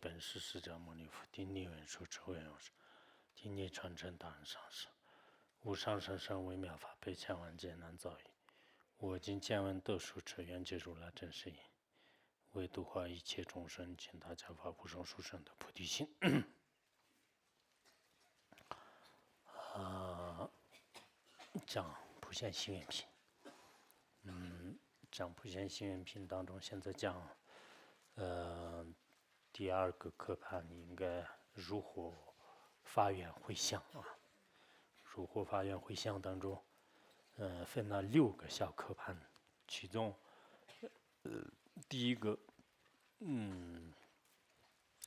本师释迦牟尼佛，顶礼文殊智慧勇士，顶礼传承大人上师，无上甚深微妙法，百千万劫难遭遇。我今见闻得受持，愿解如来真实义，为度化一切众生，请大家发无上殊胜的菩提心。讲普贤行愿品，讲普贤行愿品当中，现在讲第二个课盘应该如何发愿回向啊？如何发愿回向当中，分了6个小课盘，其中第一个，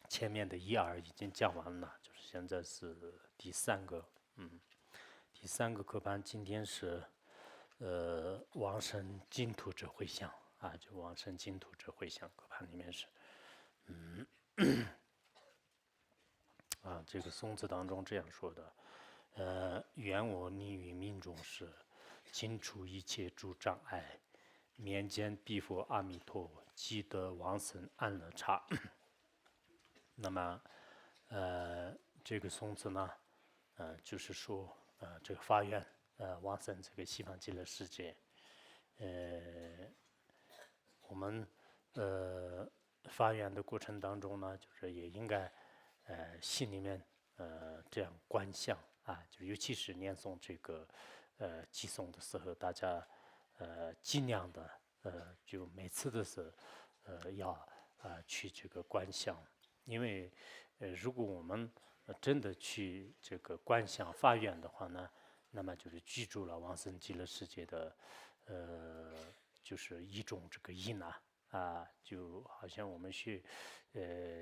前面的1、2已经讲完了，就是现在是第3个，第3个课盘今天是往生净土之回向啊，就往生净土之回向课盘里面是，这个颂词当中这样说的，愿我溺于命中时，尽除一切诸障碍，面见彼佛阿弥陀，即得往生安乐刹。那么，这个颂词呢，就是说，这个发愿，往生这个西方极乐世界，我们发愿的过程当中呢，就是也应该，心里面这样观想啊，就尤其是念诵这个偈颂的时候，大家尽量的就每次的时候要去这个观想，因为如果我们真的去这个观想发愿的话呢，那么就是记住了往生极乐世界的就是一种这个因就好像我们学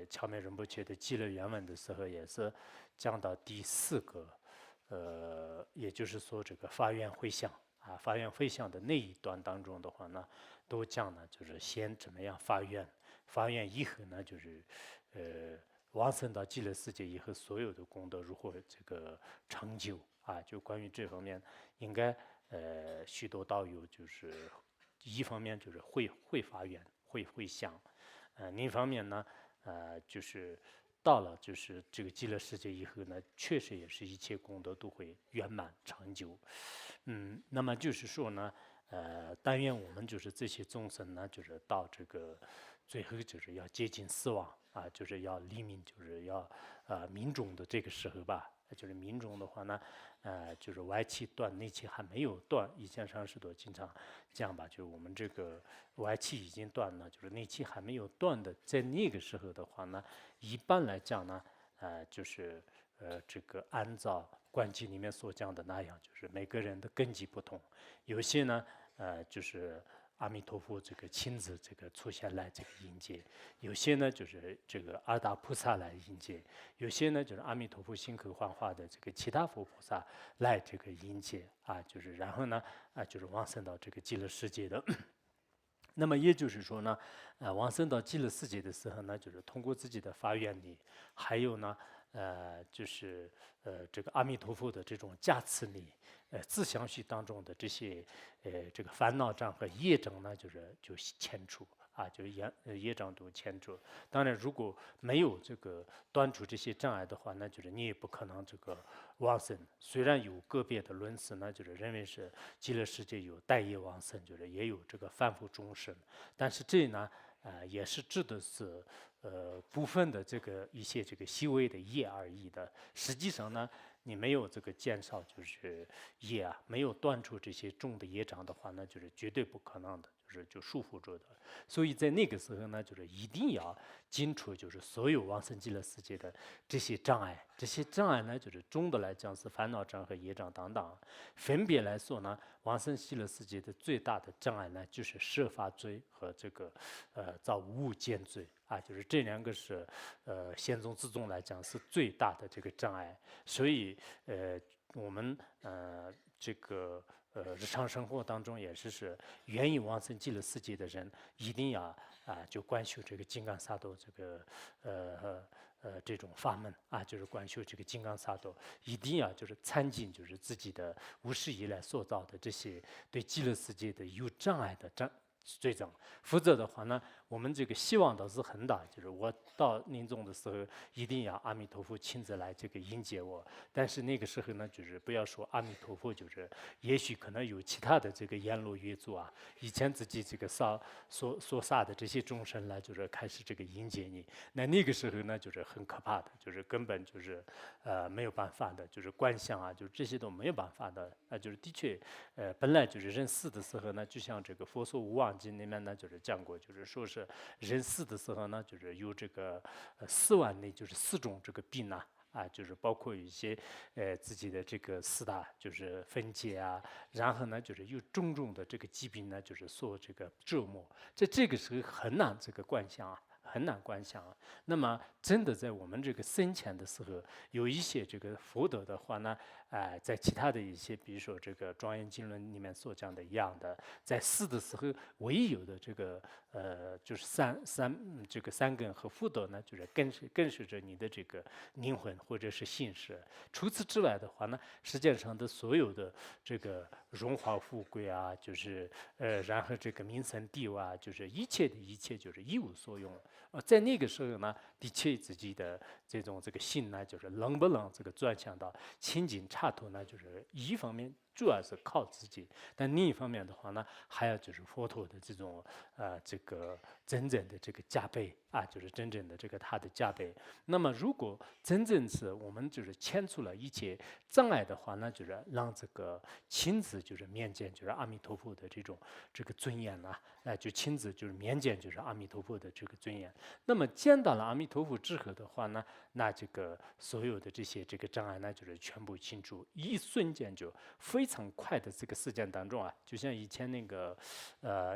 乔美仁波切的极乐原文的时候，也是讲到第4个，也就是说这个发愿回向发愿回向的那一段当中的话呢，都讲呢就是先怎么样发愿，发愿以后呢就是往生到极乐世界以后，所有的功德如何这个成就就关于这方面，应该许多道友就是一方面就是会发愿。会向，另一方面呢，就是到了就是这个极乐世界以后呢，确实也是一切功德都会圆满成就，那么就是说呢，但愿我们就是这些众生呢，就是到这个最后就是要接近死亡就是要黎明，就是要命中的这个时候吧。就是命中的话呢，就是外气断，内气还没有断。以前上师都经常讲吧，就是我们这个外气已经断了，就是内气还没有断的，在那个时候的话呢，一般来讲呢，就是这个按照观经里面所讲的那样，就是每个人的根基不同，有些呢，就是阿弥陀佛这个亲自这个出现来这个迎接，有些呢就是这个阿达菩萨来迎接，有些呢就是阿弥陀佛心口幻化的这个其他佛菩萨来这个迎接就是然后呢就是往生到这个极乐世界的。那么也就是说呢，往生到极乐世界的时候呢，就是通过自己的发愿力，还有呢，就是这个阿弥陀佛的这种加持力，自相续当中的这些这个烦恼障和业障呢，就迁除就业障都迁除。当然，如果没有这个断除这些障碍的话，那就是你也不可能这个往生。虽然有个别的论师呢，就是认为是极乐世界有代业往生，就是也有这个凡夫众生，但是这呢，也是指的是部分的这个一些这个细微的业而已的。实际上呢，你没有这个减少就是业没有断除这些重的业障的话，那就是绝对不可能的。就束缚住的，所以在那个时候呢，就是一定要尽除就是所有往生极乐世界的这些障碍。这些障碍呢，就是总的来讲是烦恼障和业障等等。分别来说呢，往生极乐世界的最大的障碍呢，就是设法罪和这个造无间罪就是这2个是险中之中来讲是最大的这个障碍。所以我们这个日常生活当中也是愿意往生极乐世界的人，一定要就观修这个金刚萨埵这个这种法门就是观修这个金刚萨埵，一定要就是参尽就是自己的无始以来所造的这些对极乐世界的有障碍的最终，否则的话呢，我们这个希望倒是很大，就是我到临终的时候，一定要阿弥陀佛亲自来这个迎接我。但是那个时候呢，就是不要说阿弥陀佛，就是也许可能有其他的这个阎罗狱卒啊，以前自己这个所杀的这些众生来，就是开始这个迎接你。那个时候呢，就是很可怕的，就是根本就是没有办法的，就是观想啊，就是这些都没有办法的。就是的确，本来就是人死的时候呢，就像这个《佛说无妄经》里面呢，就是讲过，就是说是人死的时候呢，就是有这个死亡内就是4种这个病呐。就是包括一些自己的这个4大就是分解啊，然后呢就是有种种的这个疾病呢，就是受这个折磨，这个时候很难这个观想啊。很难观想啊。那么，真的在我们这个生前的时候，有一些这个福德的话呢，在其他的一些，比如说这个《庄严经论》里面所讲的一样的，在死的时候唯一有的这个就是这个三根和福德呢，就是跟随着你的这个灵魂或者是心识。除此之外的话呢，世界上的所有的这个荣华富贵啊，就是然后这个名声地位啊，就是一切的一切就是一无所用。在那个时候呢，的确自己的这个心呢，就是能不能这个转向到清净刹土呢？就是一方面主要是靠自己，但另一方面的话呢，还要就是佛陀的这种这个真正的这个加倍啊，就是真正的这个他的加倍。那么如果真正是我们就是迁除了一切障碍的话呢，就是让这个亲自就是面见就是阿弥陀佛的这个尊严啊，就亲自就是面见就是阿弥陀佛的这个尊严。那么见到了阿弥陀佛之后的话呢，那这个所有的这些这个障碍呢，就是全部清除，一瞬间就非常快的这个时间当中啊，就像以前那个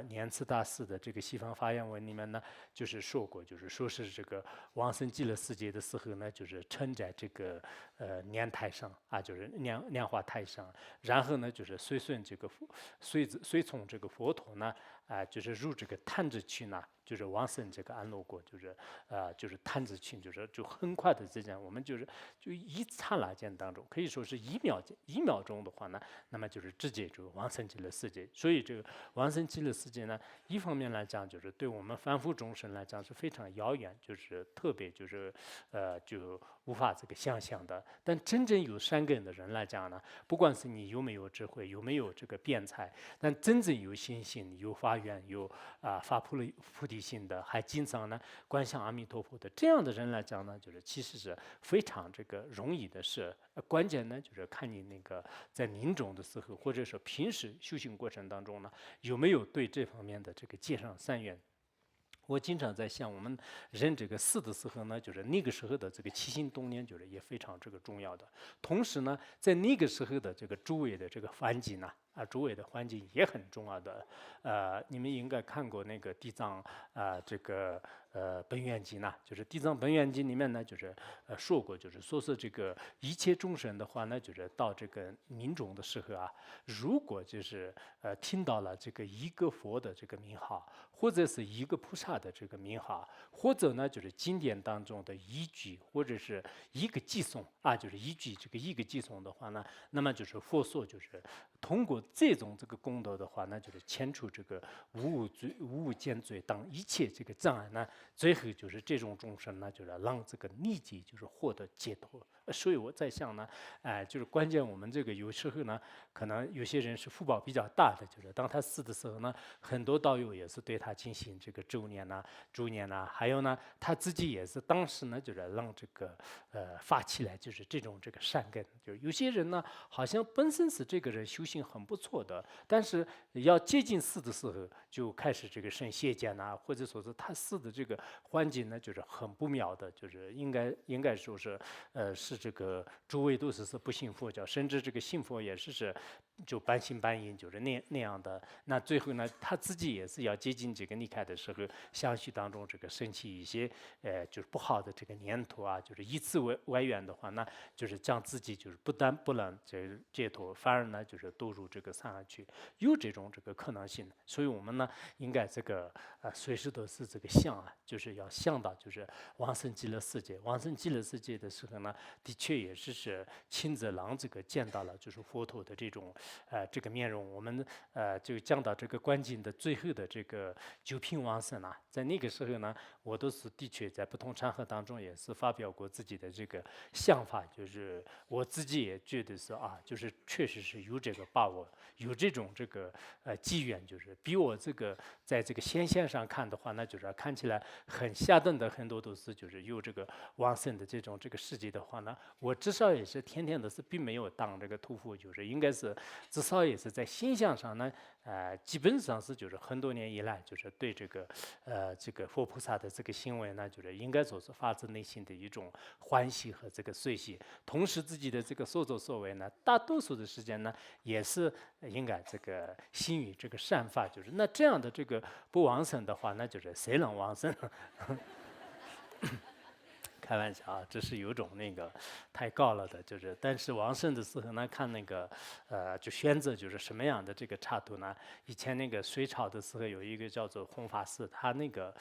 莲池大师的这个西方发愿文里面呢，就是说过，就是说是这个往生极乐世界的时候呢，就是乘在这个莲台上啊，就是莲花台上，然后呢就是随从这个佛陀呢。就是入这个探子群呢，就是往生这个安乐国，就是探子群，就很快的之间，我们就一刹那间当中，可以说是1秒钟的话呢，那么就是直接就往生极乐世界。所以这个往生极乐世界呢，一方面来讲，就是对我们凡夫众生来讲是非常遥远，就是特别就无法这个想象的。但真正有善根的人来讲呢，不管是你有没有智慧，有没有这个辩才，但真正有信心、有发愿、有发菩提心的，还经常呢观想阿弥陀佛的这样的人来讲呢，就是其实是非常这个容易的事。关键呢就是看你那个在临终的时候，或者说平时修行过程当中呢，有没有对这方面的这个结上善缘。我经常在想，我们人这个死的时候呢，就是那个时候的这个起心动念，就是也非常这个重要的。同时呢，在那个时候的这个周围的这个环境呢，周围的环境也很重要的。你们应该看过那个地藏这个本愿经呐，就是地藏本愿经里面呢，就是说过，就是说是这个一切众生的话呢，就是到这个临终的时候啊，如果就是听到了这个一个佛的这个名号，或者是一个菩萨的这个名号，或者呢就是经典当中的一句，或者是一个偈颂啊，就是一句这个一个偈颂的话呢，那么就是佛说就是通过这种这个功德的话呢，就是迁除这个无物见罪等一切这个障碍呢，最后就是这种众生呢，就是让这个立即就是获得解脱。所以我在想呢，就是关键我们这个有时候呢，可能有些人是福报比较大的，就是当他死的时候呢，很多道友也是对他进行这个周年呐、周年呐，还有呢，他自己也是当时呢，就是让这个发起来就是这种这个善根。就有些人呢，好像本身是这个人修行很不错的，但是要接近死的时候，就开始这个生邪见呐，或者说是他死的这个环境呢，就是很不妙的，就是应该说是是这个诸位都是不信佛教，甚至这个信佛也是就半信半疑，就是那样的。那最后呢，他自己也是要接近这个离开的时候，相续当中这个升起一些就是不好的这个念头啊，就是以此为外缘的话呢，就是将自己就是不但不能解脱，反而呢就是堕入这个三恶趣，有这种这个可能性。所以我们呢应该这个随时都是这个想啊，就是要想到就是往生极乐世界，往生极乐世界的时候呢，的确也是亲自让这个见到了就是佛陀的这种这个面容。我们就讲到这个观经的最后的这个九品往生啊，在那个时候呢，我都是的确在不同场合当中也是发表过自己的这个想法，就是我自己也觉得是啊，就是确实是有这个把握，有这种这个机缘，就是比我这个在这个显现上看的话，那就是看起来很下等的很多都是就是有这个往生的这个世界的话呢，我至少也是天天的是并没有当这个屠夫，就是应该是至少也是在形象上呢，基本上是就是很多年以来就是对这个佛菩萨的这个行为呢，就是应该说是发自内心的一种欢喜和这个随喜，同时自己的这个所作所为呢，大多数的时间呢也是应该这个心与这个善法，就是那这样的这个不往生的话，那就是谁能往生呢？开玩笑啊，这是有种那个太高了的，就是但是往生的时候呢，看那个就选择就是什么样的这个插图呢？以前那个隋朝的时候有一个叫做弘法师，他那个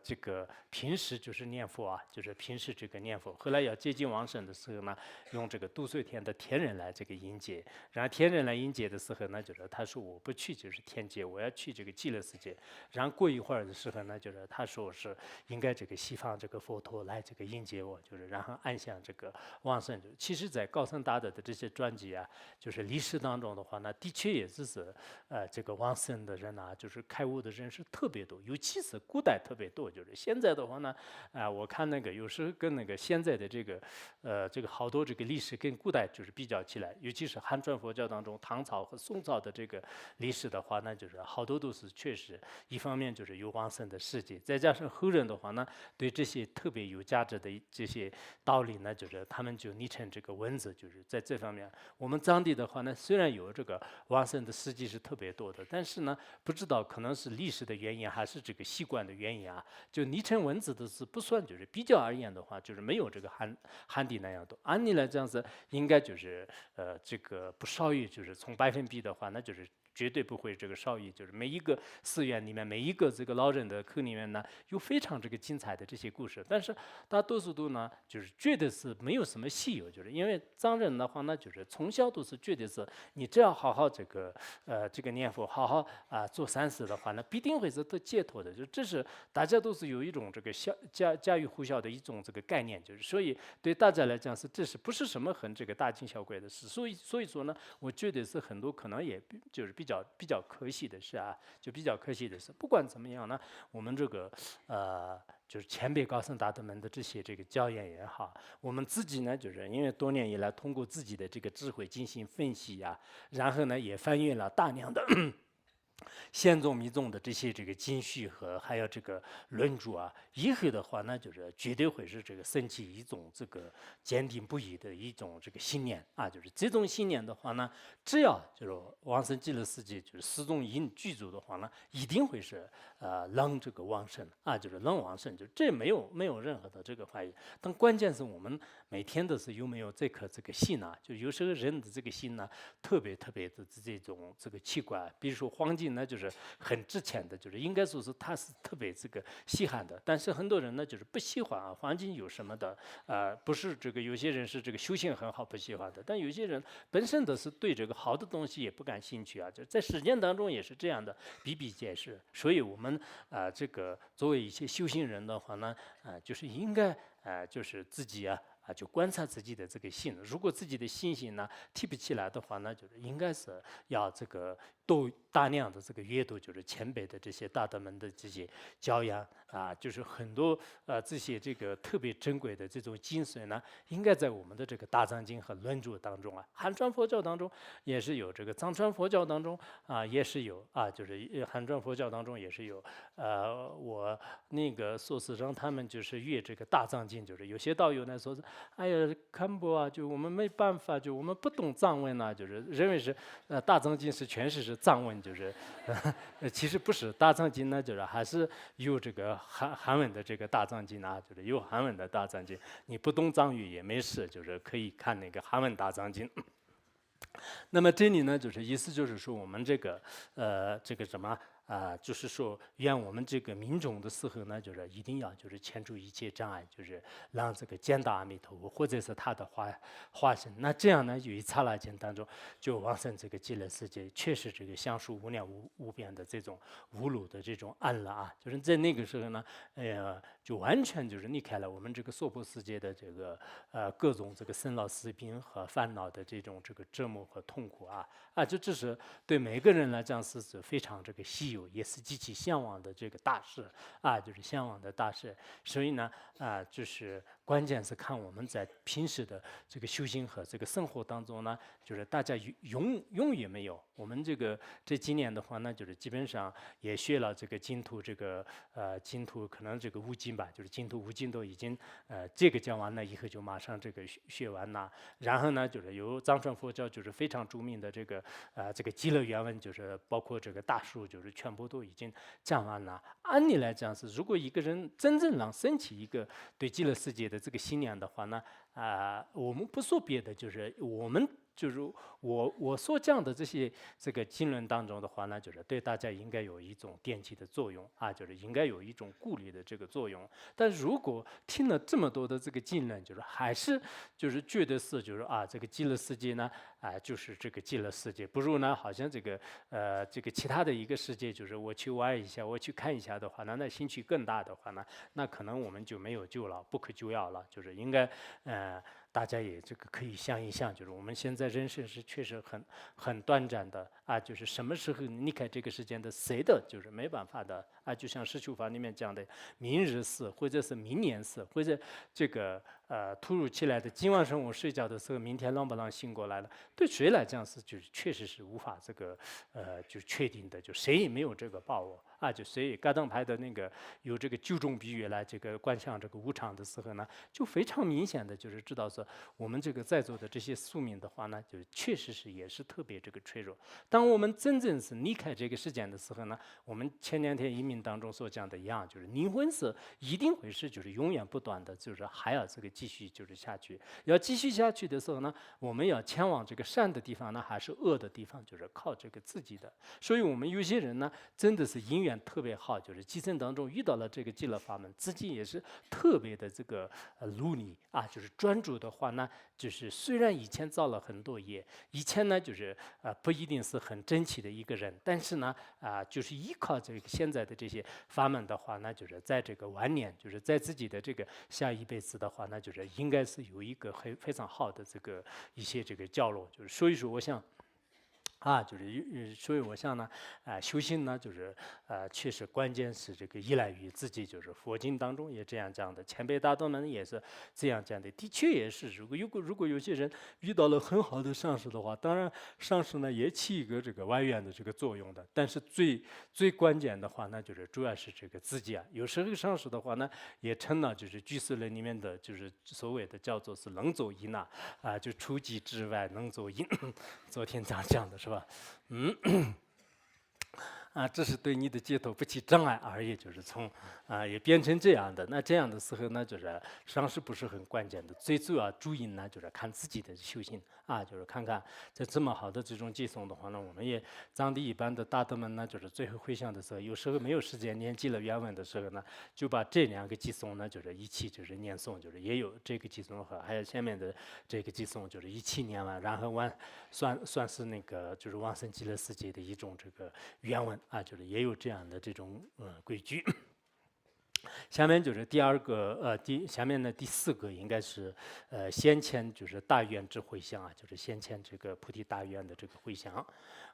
这个平时就是念佛啊，就是平时这个念佛，后来要接近往生的时候呢，用这个度岁天的天人来这个迎接，然后天人来迎接的时候呢，就是他说我不去就是天界，我要去这个极乐世界，然后过一会儿的时候呢，就是他说是应该这个西方这个佛陀来这个迎接我，就是然后按向这个往生。其实，在高僧大德的这些传记啊，就是历史当中的话呢，的确也是这个往生的人啊，就是开悟的人是特别多，尤其是古代特别多。就是现在的话呢，我看那个有时候跟那个现在的这个好多这个历史跟古代就是比较起来，尤其是汉传佛教当中唐朝和宋朝的这个历史的话呢，就是好多都是确实一方面就是有往生的事迹，再加上后人的话呢，对这些特别有价值的这些道理呢，就是他们就拟成这个文字，就是在这方面，我们藏地的话呢，虽然有这个往生的事迹是特别多的，但是呢，不知道可能是历史的原因还是这个习惯的原因啊，就拟成文字的是不算，就是比较而言的话，就是没有这个汉地那样多。按理来讲是应该就是这个不少于就是从百分比的话，那就是绝对不会这个少于，就是每一个寺院里面，每一个这个老人的口里面呢，有非常这个精彩的这些故事。但是大多数都呢，就是觉得是没有什么稀有，就是因为藏人的话呢，就是从小都是觉得是你只要好好这个念佛，好好做善事的话呢，必定会是得解脱的。就这是大家都是有一种这个家喻户晓的一种这个概念，就是所以对大家来讲这是不是什么很这个大惊小怪的事。所以说呢，我觉得是很多可能也就是比较可惜的是啊，就比较可惜的是，不管怎么样呢，我们这个就是前辈高僧大德们的这个教言也好，我们自己呢，就是因为多年以来通过自己的这个智慧进行分析呀，然后呢也翻阅了大量的宪宗密宗的这个经序和还有这个论著啊，以后的话呢，就是绝对会是这个升起一种这个坚定不移的一种这个信念啊，就是这种信念的话呢，只要就是往生极乐世界就是始终因具足的话呢，一定会是能这个往生啊，就是能往生，就这没有任何的这个怀疑。但关键是我们每天都是有没有这颗这个心啊，就有时候人的这个心呢，特别的这种这个奇怪，比如说黄金呢，就是很值钱的，就是应该说是它是特别这个稀罕的，但是很多人呢就是不喜欢啊，黄金有什么的不是这个有些人是这个修行很好不喜欢的，但有些人本身都是对这个好的东西也不感兴趣啊，就在实践当中也是这样的，比比皆是。所以我们这个作为一些修行人的话呢，就是应该就是自己就观察自己的这个心，如果自己的信心呢提不起来的话呢，就是应该是要这个大量的这个阅读，就是前辈的这些大德们的这些教养就是很多这些这个特别珍贵的这种精髓呢，应该在我们的这个大藏经和论著当中汉传佛教当中也是有，这个藏传佛教当中也是有就是汉传佛教当中也是有。我那个说是让他们就是阅这个大藏经，就是有些道友呢说是，哎呀，看不就我们没办法，就我们不懂藏文就是认为是大藏经是全是藏文，就是其实不是，大藏经呢就是还是有这个韩文的这个大藏经就是有韩文的大藏经，你不懂藏语也没事，就是可以看那个韩文大藏经。那么这里呢，就是意思就是说，我们这个什么就是说愿我们这个民众的时候呢，就是一定要就是牵除一切障碍，就是让这个见到阿弥陀佛，或者是他的化身。那这样呢，有一刹那间当中，就往生这个极乐世界，确实这个相殊无量无边的这种无鲁的这种安乐啊，就是在那个时候呢，就完全就是离开了我们这个娑婆世界的这个各种这个生老死病和烦恼的这种这个折磨和痛苦就这是对每个人来讲是非常这个稀有，也是极其向往的这个大事就是向往的大事。所以呢就是关键是看我们在平时的这个修行和这个生活当中呢，就是大家用也没有。我们这几年的话呢，就是基本上也学了这个净土净土可能这个无尽吧，就是净土无尽都已经这个讲完了以后就马上这个学完了。然后呢，就是由藏传佛教就是非常著名的这个极乐原文，就是包括这个大书，就是全部都已经讲完了。按理来讲是，如果一个人真正能升起一个对极乐世界的这个信念的话呢，我们不说别的，就是我们。就是我所讲的这个经论当中的话呢，就是对大家应该有一种奠基的作用就是应该有一种鼓励的这个作用。但如果听了这么多的这个经论，就是还是就是觉得是就是这个极乐世界呢就是这个极乐世界，不如呢好像这个其他的一个世界，就是我去玩一下，我去看一下的话呢，那兴趣更大的话呢，那可能我们就没有救了，不可救药了，就是应该大家也这个可以想一想，就是我们现在人生是确实很短暂的就是什么时候离开这个世界的，谁的就是没办法的就像释出法里面讲的，明日事或者是明年事，或者这个突如其来的今晚上我睡觉的时候，明天啷不啷醒过来了，对谁来讲是就是确实是无法这个就确定的，就谁也没有这个把握就所以噶当派的那个有这个九种比喻来这个观想这个无常的时候呢，就非常明显的就是知道说我们这个在座的这些宿命的话呢，就是确实是也是特别这个脆弱。当我们真正是离开这个世间的时候呢，我们前2天移民当中所讲的一样，就是灵魂是一定会是就是永远不断的，就是还要这个继续就是下去。要继续下去的时候呢，我们要前往这个善的地方呢，还是恶的地方，就是靠这个自己的。所以我们有些人呢，真的是因缘特别好，就是今生当中遇到了这个极乐法门，自己也是特别的这个努力就是专注的话呢，就是虽然以前造了很多业，以前呢就是不一定是很争气的一个人，但是呢就是依靠这个现在的这些法门的话呢，就是在这个晚年，就是在自己的这个下一辈子的话呢，就是应该是有一个非常好的这个一些这个教落，就是所以说我想。就是所以我想呢，修行呢，就是确实关键是这个依赖于自己，就是佛经当中也这样讲的，前辈大德们也是这样讲的，的确也是，如果有些人遇到了很好的上师的话，当然上师呢也起一个这个外援的这个作用的，但是最关键的话呢，就是主要是这个自己有时候上师的话呢，也成了就是居士论里面的就是所谓的叫做是能走因就除己之外能走因，昨天讲的是吧？这是对你的解脱不起障碍而已，就是从也变成这样的。那这样的时候呢，就是上师不是很关键的，最主要主因呢，就是看自己的修行就是看看在这么好的这种寄送的话呢，我们也藏地一般的大德们呢，就是最后回向的时候，有时候没有时间念记了原文的时候呢，就把这2个寄送呢，就是一起就是念诵，就是也有这个寄送和还有前面的这个寄送，就是一起念完，然后算是那个就是往生极乐世界的一种这个原文就是也有这样的这种规矩。下面就是第2个下面的第4个应该是先前就是大愿之回向就是先前这个菩提大愿的这个回向。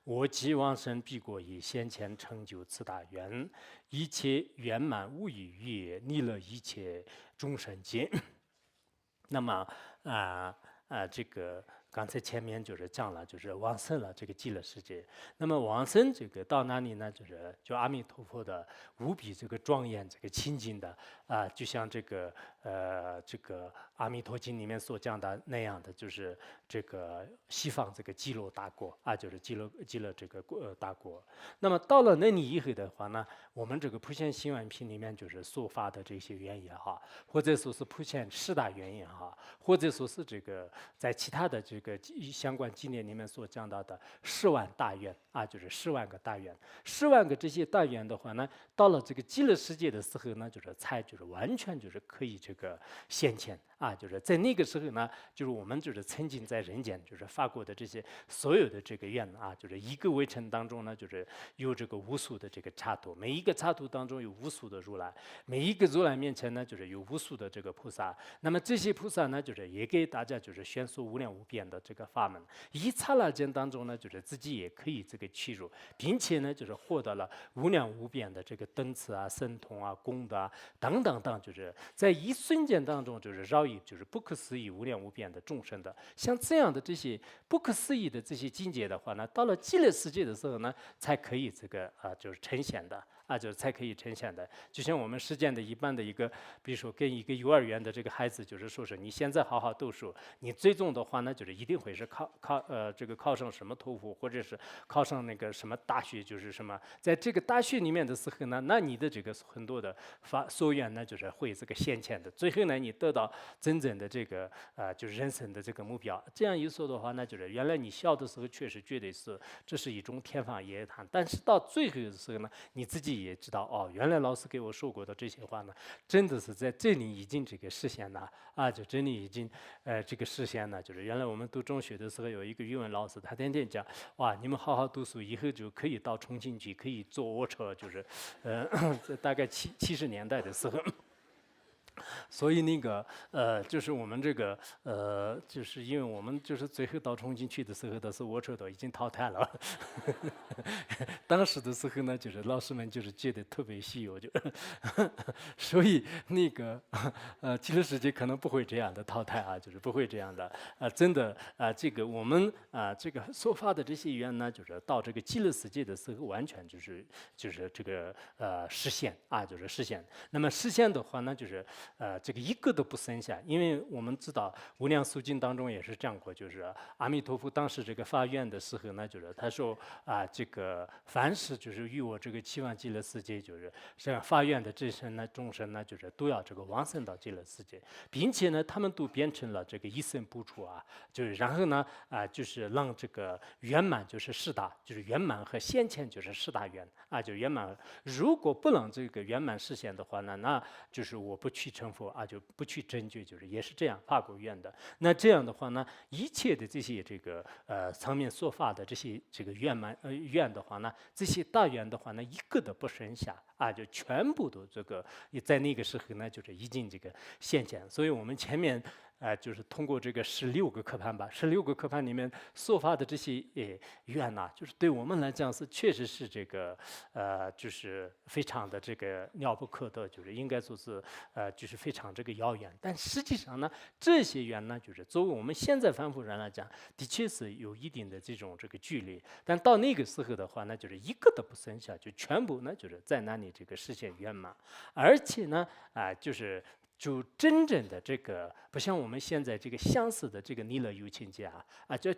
我即往生彼国以先前成就此大愿，一切圆满无余也，利乐一切众生皆。那么这个刚才前面就是讲了，就是往生了这个极乐世界。那么往生这个到哪里呢？就阿弥陀佛的无比这个庄严、这个清净的就像这个阿弥陀经里面所讲的那样的，就是这个西方这个极乐大国就是极乐这个大国。那么到了那里以后的话呢，我们这个普贤行愿品里面就是所发的这些愿也好，或者说是普贤10大愿也好，或者说是这个在其他的这个相关经典里面所讲到的10万大愿啊，就是10万个大愿，10万个这些大愿的话呢，到了这个极乐世界的时候呢，就是才就是完全就是可以这个现前啊，就是在那个时候呢，就是我们就是曾经在人间就是发过的这些所有的这个愿啊，就是一个围城当中呢，就是有这个无数的这个插图，每一个插图当中有无数的如来，每一个如来面前呢，就是有无数的这个菩萨。那么这些菩萨呢，就是也给大家就是宣说无量无边的这个法门。一刹那间当中呢，就是自己也可以这个去入，并且呢，就是获得了无量无边的这个等次啊、神通啊、功德啊等等等，就是在一瞬间当中，就是饶益就是不可思议无量无边的众生的。像这样的这些不可思议的这些境界的话呢，到了极乐世界的时候呢，才可以这个就是呈现的。啊，就是才可以呈现的。就像我们实践的一般的一个，比如说跟一个幼儿园的这个孩子，就是说是你现在好好读书，你最终的话呢，就是一定会是这个考上什么托福，或者是考上那个什么大学，就是什么，在这个大学里面的时候呢，那你的这个很多的所愿呢，就是会这个现前的。最后呢，你得到真正的这个就是人生的这个目标。这样一说的话呢，就是原来你小的时候确实觉得是这是一种天方夜谭，但是到最后的时候呢，你自己也知道哦，原来老师给我说过的这些话呢，真的是在这里已经这个实现了啊，就这里已经这个实现了。就是原来我们读中学的时候有一个语文老师，他天天讲哇，你们好好读书，以后就可以到重庆去，可以坐卧车，就是大概70年代的时候。所以那个就是我们这个就是因为我们就是最后到重庆去的时候，的是卧车都已经淘汰了。当时的时候呢，就是老师们就是觉得特别稀有，就所以那个极乐世界可能不会这样的淘汰啊，就是不会这样的真的这个我们这个说法的这些缘呢，就是到这个极乐世界的时候，完全就是这个实现啊，就是实现。那么实现的话呢，就是这个一个都不剩下，因为我们知道《无量寿经》当中也是讲过，就是阿弥陀佛当时这个发愿的时候呢，就是他说这个凡是就是与我这个期望极乐世界，就是这样发愿的这些呢众生呢，就是都要这个往生到极乐世界，并且呢，他们都变成了这个一生不除啊，就是然后呢就是让这个圆满就是四大，就是圆满和现前就是四大愿啊，就圆满。如果不能这个圆满实现的话呢，那就是我不去成佛啊，就不去真觉，就是也是这样发过愿的。那这样的话呢，一切的这些这个层面说法的这些这个愿的话呢，这些大愿的话呢，一个都不剩下啊，就全部都这个在那个时候呢，就是已经这个现前。所以我们前面就是通过这个16个课盘吧，16个课盘里面说法的这些愿呐，就是对我们来讲是确实是这个就是非常的这个了不可得，就是应该说是就是非常这个遥远。但实际上呢，这些愿呢，就是作为我们现在凡夫人来讲，的确是有一定的这种这个距离。但到那个时候的话呢，就是一个都不剩下，就全部呢就是在那里这个实现圆满，而且呢就真正的这个不像我们现在这个相似的这个弥勒有情界就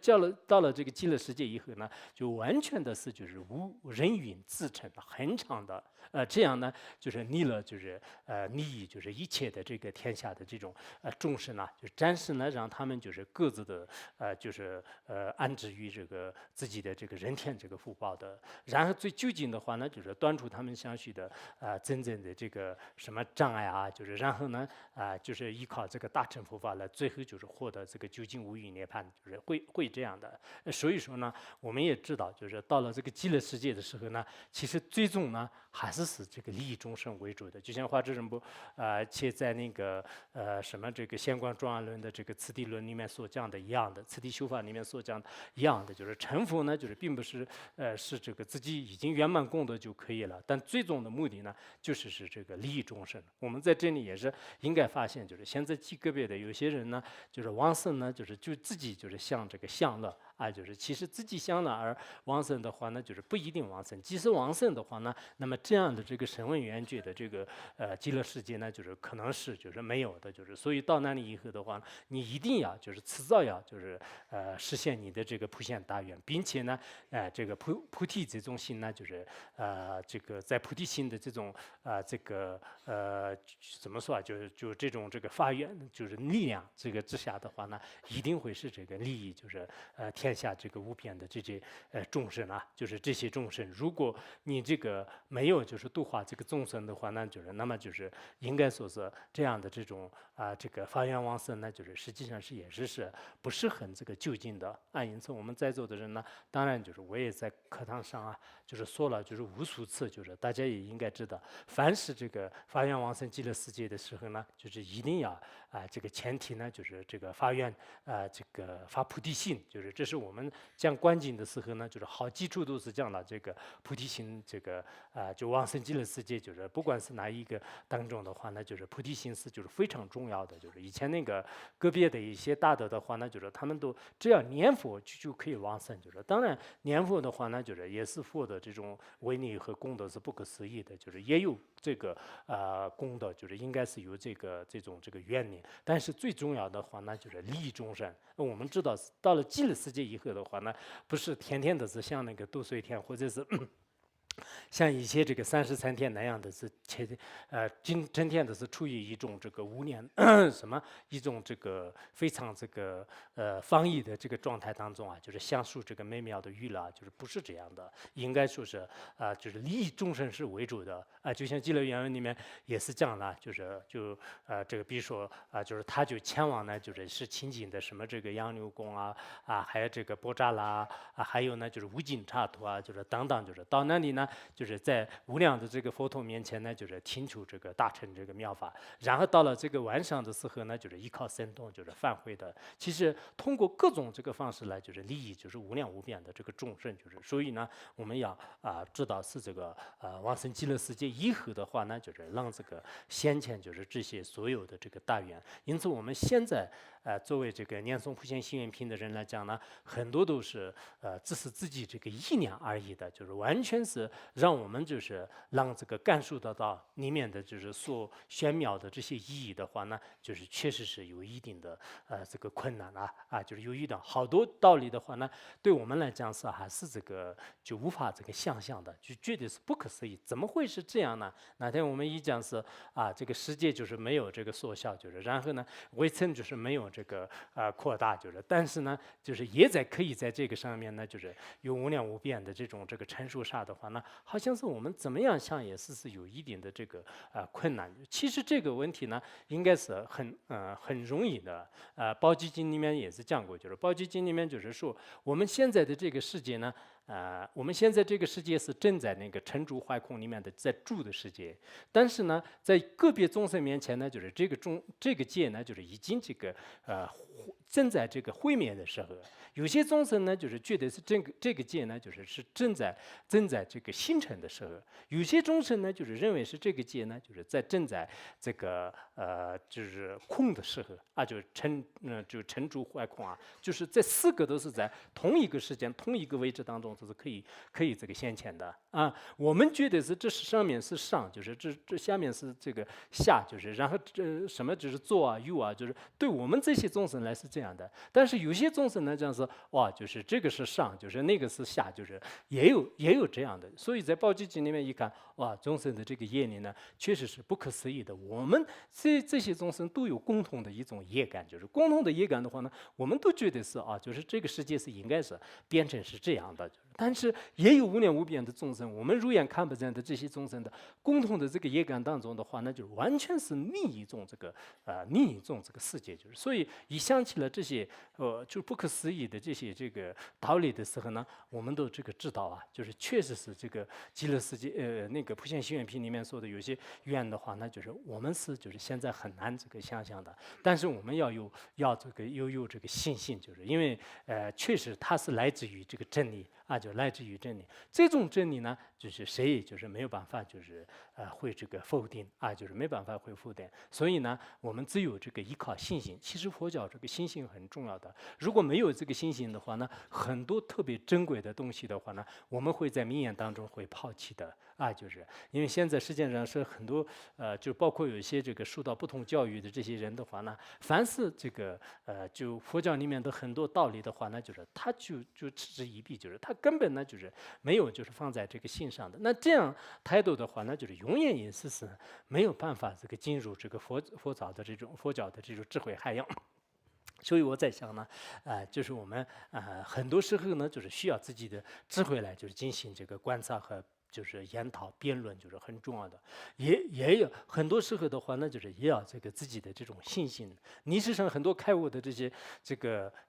到了这个极乐世界以后呢，就完全的是就是无人云自成的很长的这样呢，就是弥勒就是利益就是一切的这个天下的这种众生就暂时呢让他们就是各自的就是安置于这个自己的这个人天这个福报的，然后最究竟的话呢，就是断除他们相续的真正的这个什么障碍就是然后呢就是依靠这个大乘佛法来，最后就是获得这个究竟无余涅槃，就是会这样的。所以说呢，我们也知道，就是到了这个极乐世界的时候呢，其实最终呢还是这个利益众生为主的。就像华智仁波且在那个什么这个显观庄严论的这个次第论里面所讲的一样的，次第修法里面所讲的一样的，就是成佛呢，就是并不是是这个自己已经圆满功德就可以了，但最终的目的呢，就是这个利益众生。我们在这里也是应该发现，就是现在极个别的有些人呢，就是往生呢，就自己就是向这个享乐啊，就是其实自己想了而往生的话呢，就是不一定往生。即使往生的话呢，那么这样的这个声闻缘觉的这个极乐世界呢，就是可能是就是没有的，就是所以到那里以后的话，你一定要就是迟早要就是实现你的这个普贤大愿，并且呢，这个菩提这种心呢，就是这个在菩提心的这种这个怎么说啊，就这种这个发愿就是力量这个之下的话呢，一定会是这个利益就是天下这个无边的这些众生啊，就是这些众生，如果你这个没有就是度化这个众生的话呢，就是那么就是应该说是这样的这种这个发愿往生呢，就是实际上也是不是很这个就近的啊。因此我们在座的人呢，当然就是我也在课堂上啊，就是说了就是无数次，就是大家也应该知道，凡是这个发愿往生极乐世界的时候呢，就是一定要这个前提呢，就是这个发愿这个发菩提心，就是这是我们讲观经的时候呢，就是好基础都是讲了这个菩提心，这个就往生极乐世界，就是不管是哪一个当中的话呢，就是菩提心是就是非常重要的。就是以前那个个别的一些大德的话呢，就是他们都只要念佛就可以往生，就是当然念佛的话呢，就是也是佛的这种威力和功德是不可思议的，就是也有这个功德，就是应该是有这种愿力，但是最重要的话呢，就是利益众生。我们知道到了极乐世界以后的话呢，不是天天都是像那个度岁天或者是像一些这个33天那样的是整天都是处于一种这个无念什么一种这个非常这个放逸的这个状态当中啊，就是享受这个美妙的娱乐，就是不是这样的，应该说是就是利益众生是为主的就像极乐原文里面也是讲了，就是这个比如说就是他就前往呢，就是亲近的什么这个杨柳宫还有这个波扎拉还有呢就是无尽刹土就是等等，就是到那里呢。就是在无量的这个佛陀面前呢，就是听取这个大乘这个妙法，然后到了这个晚上的时候呢，就是依靠神通，就是返回的。其实通过各种这个方式来，就是利益，就是无量无边的这个众生，就是所以呢，我们要知道是这个往生极乐世界以后的话呢，就是让这个先前就是这些所有的这个大愿。因此我们现在作为这个念诵普贤行愿品的人来讲呢，很多都是只是自己这个意念而已的，就是完全是让我们就是让这个感受得到里面的就是所玄妙的这些意义的话呢，就是确实是有一定的这个困难就是有一点好多道理的话呢，对我们来讲是还是这个就无法这个想象的，就绝对是不可思议，怎么会是这样呢？哪天我们一讲是这个世界就是没有这个缩小，就是然后呢微尘就是没有这个扩大，就是但是呢就是也可以在这个上面呢就是有无量无边的这种这个陈述上的话呢，好像是我们怎么样想也是有一定的这个困难。其实这个问题呢应该是很容易的。宝积经里面也是讲过，就是宝积经里面就是说我们现在的这个世界呢。我们现在这个世界是正在那个尘诸坏空里面的在住的世界，但是呢，在个别众生面前呢，就是这个界呢，就是已经这个正在这个毁灭的时候，有些众生呢，就是觉得是这个界呢，就是正在这个形成的时候，有些众生呢，就是认为是这个界呢，就是正在这个就是空的时候就是尘诸坏空就是这四个都是在同一个时间、同一个位置当中，都是可以这个现前的我们觉得是这上面是上，就是这下面是这个下，就是然后什么就是坐有就是对我们这些众生来是这样的。但是有些众生呢，这样是就是这个是上，就是那个是下，就是也有这样的。所以在《宝积经》里面一看，众生的这个业力呢，确实是不可思议的。我们这些众生都有共同的一种业感，就是共同的业感的话呢，我们都觉得是就是这个世界是应该是变成是这样的。但是也有无量无边的众生，我们肉眼看不见的这些众生的共同的这个业感当中的话，那就完全是另一种这个世界，就是所以一想起了这些就不可思议的这些这个道理的时候呢，我们都这个知道就是确实是这个极乐世界那个普贤行愿品里面说的有些愿的话，那就是我们就是现在很难这个想象的，但是我们要有这个这个信心，就是因为确实它是来自于这个真理。啊，就来自于真理。这种真理呢，就是谁也就是没有办法就是会这个否定啊，就是没办法会否定。所以呢，我们只有这个依靠信心。其实佛教这个信心很重要的，如果没有这个信心的话呢，很多特别珍贵的东西的话呢，我们会在名言当中会抛弃的啊，就是因为现在世界上是很多就包括有一些这个受到不同教育的这些人的话呢，凡是这个就佛教里面的很多道理的话呢，就是他就嗤之以鼻，就是他根本呢就是没有就是放在这个心上的。那这样态度的话呢，就是永远也是没有办法这个进入这个佛教的这种智慧海洋。所以我在想呢，就是我们很多时候呢，就是需要自己的智慧来就是进行这个观察和就是研讨辩论，就是很重要的。也有很多时候的话呢，就是也要这个自己的这种信心。历史上很多开悟的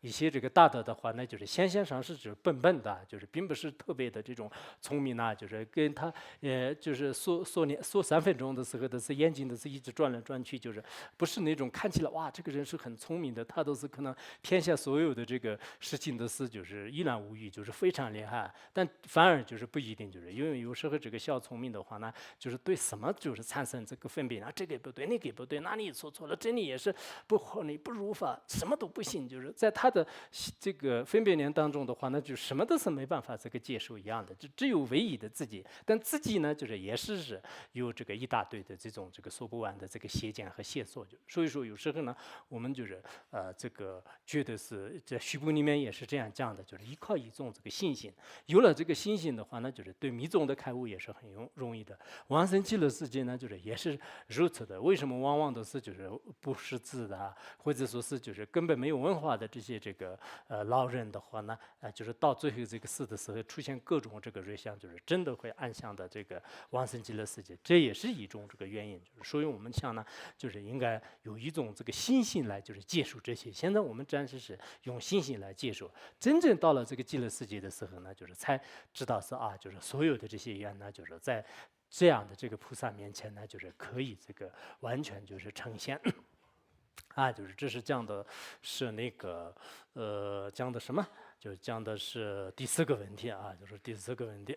一些这个大德的话呢，就是先上是指笨笨的，就是并不是特别的这种聪明啊，就是跟他就是说3分钟的时候的是眼睛的是一直转来转去，就是不是那种看起来哇这个人是很聪明的，他都是可能天下所有的这个事情都是就是一览无余，就是非常厉害。但反而就是不一定，就是因为有时候这个小聪明的话呢，就是对什么就是产生这个分别啊，这个不对，那个不对，哪里说错了，真理也是不合理、不如法，什么都不行。就是在他的这个分别念当中的话呢，就什么都是没办法这个接受一样的，就只有唯一的自己。但自己呢，就是也是有这个一大堆的这种这个说不完的这个邪见和邪说。所以说有时候呢，我们就是这个觉得是在虚部里面也是这样讲的，就是依靠一种这个信心。有了这个信心的话呢，就是对密宗的开悟也是很容易的。往生极乐世界呢，就是也是如此的。为什么往往都是就是不识字的啊，或者说是就是根本没有文化的这些这个老人的话呢，就是到最后这个死的时候出现各种这个瑞相，就是真的会安详的这个往生极乐世界，这也是一种这个原因。就是所以我们想呢，就是应该有一种这个信心来就是接受这些。现在我们暂时是用信心来接受，真正到了这个极乐世界的时候呢，就是才知道是啊，就是所有的这些缘呢，就是在这样的这个菩萨面前呢，就是可以这个完全就是呈现。啊，就是这是讲的是那个讲的什么？就讲的是第4个问题啊，就是第4个问题。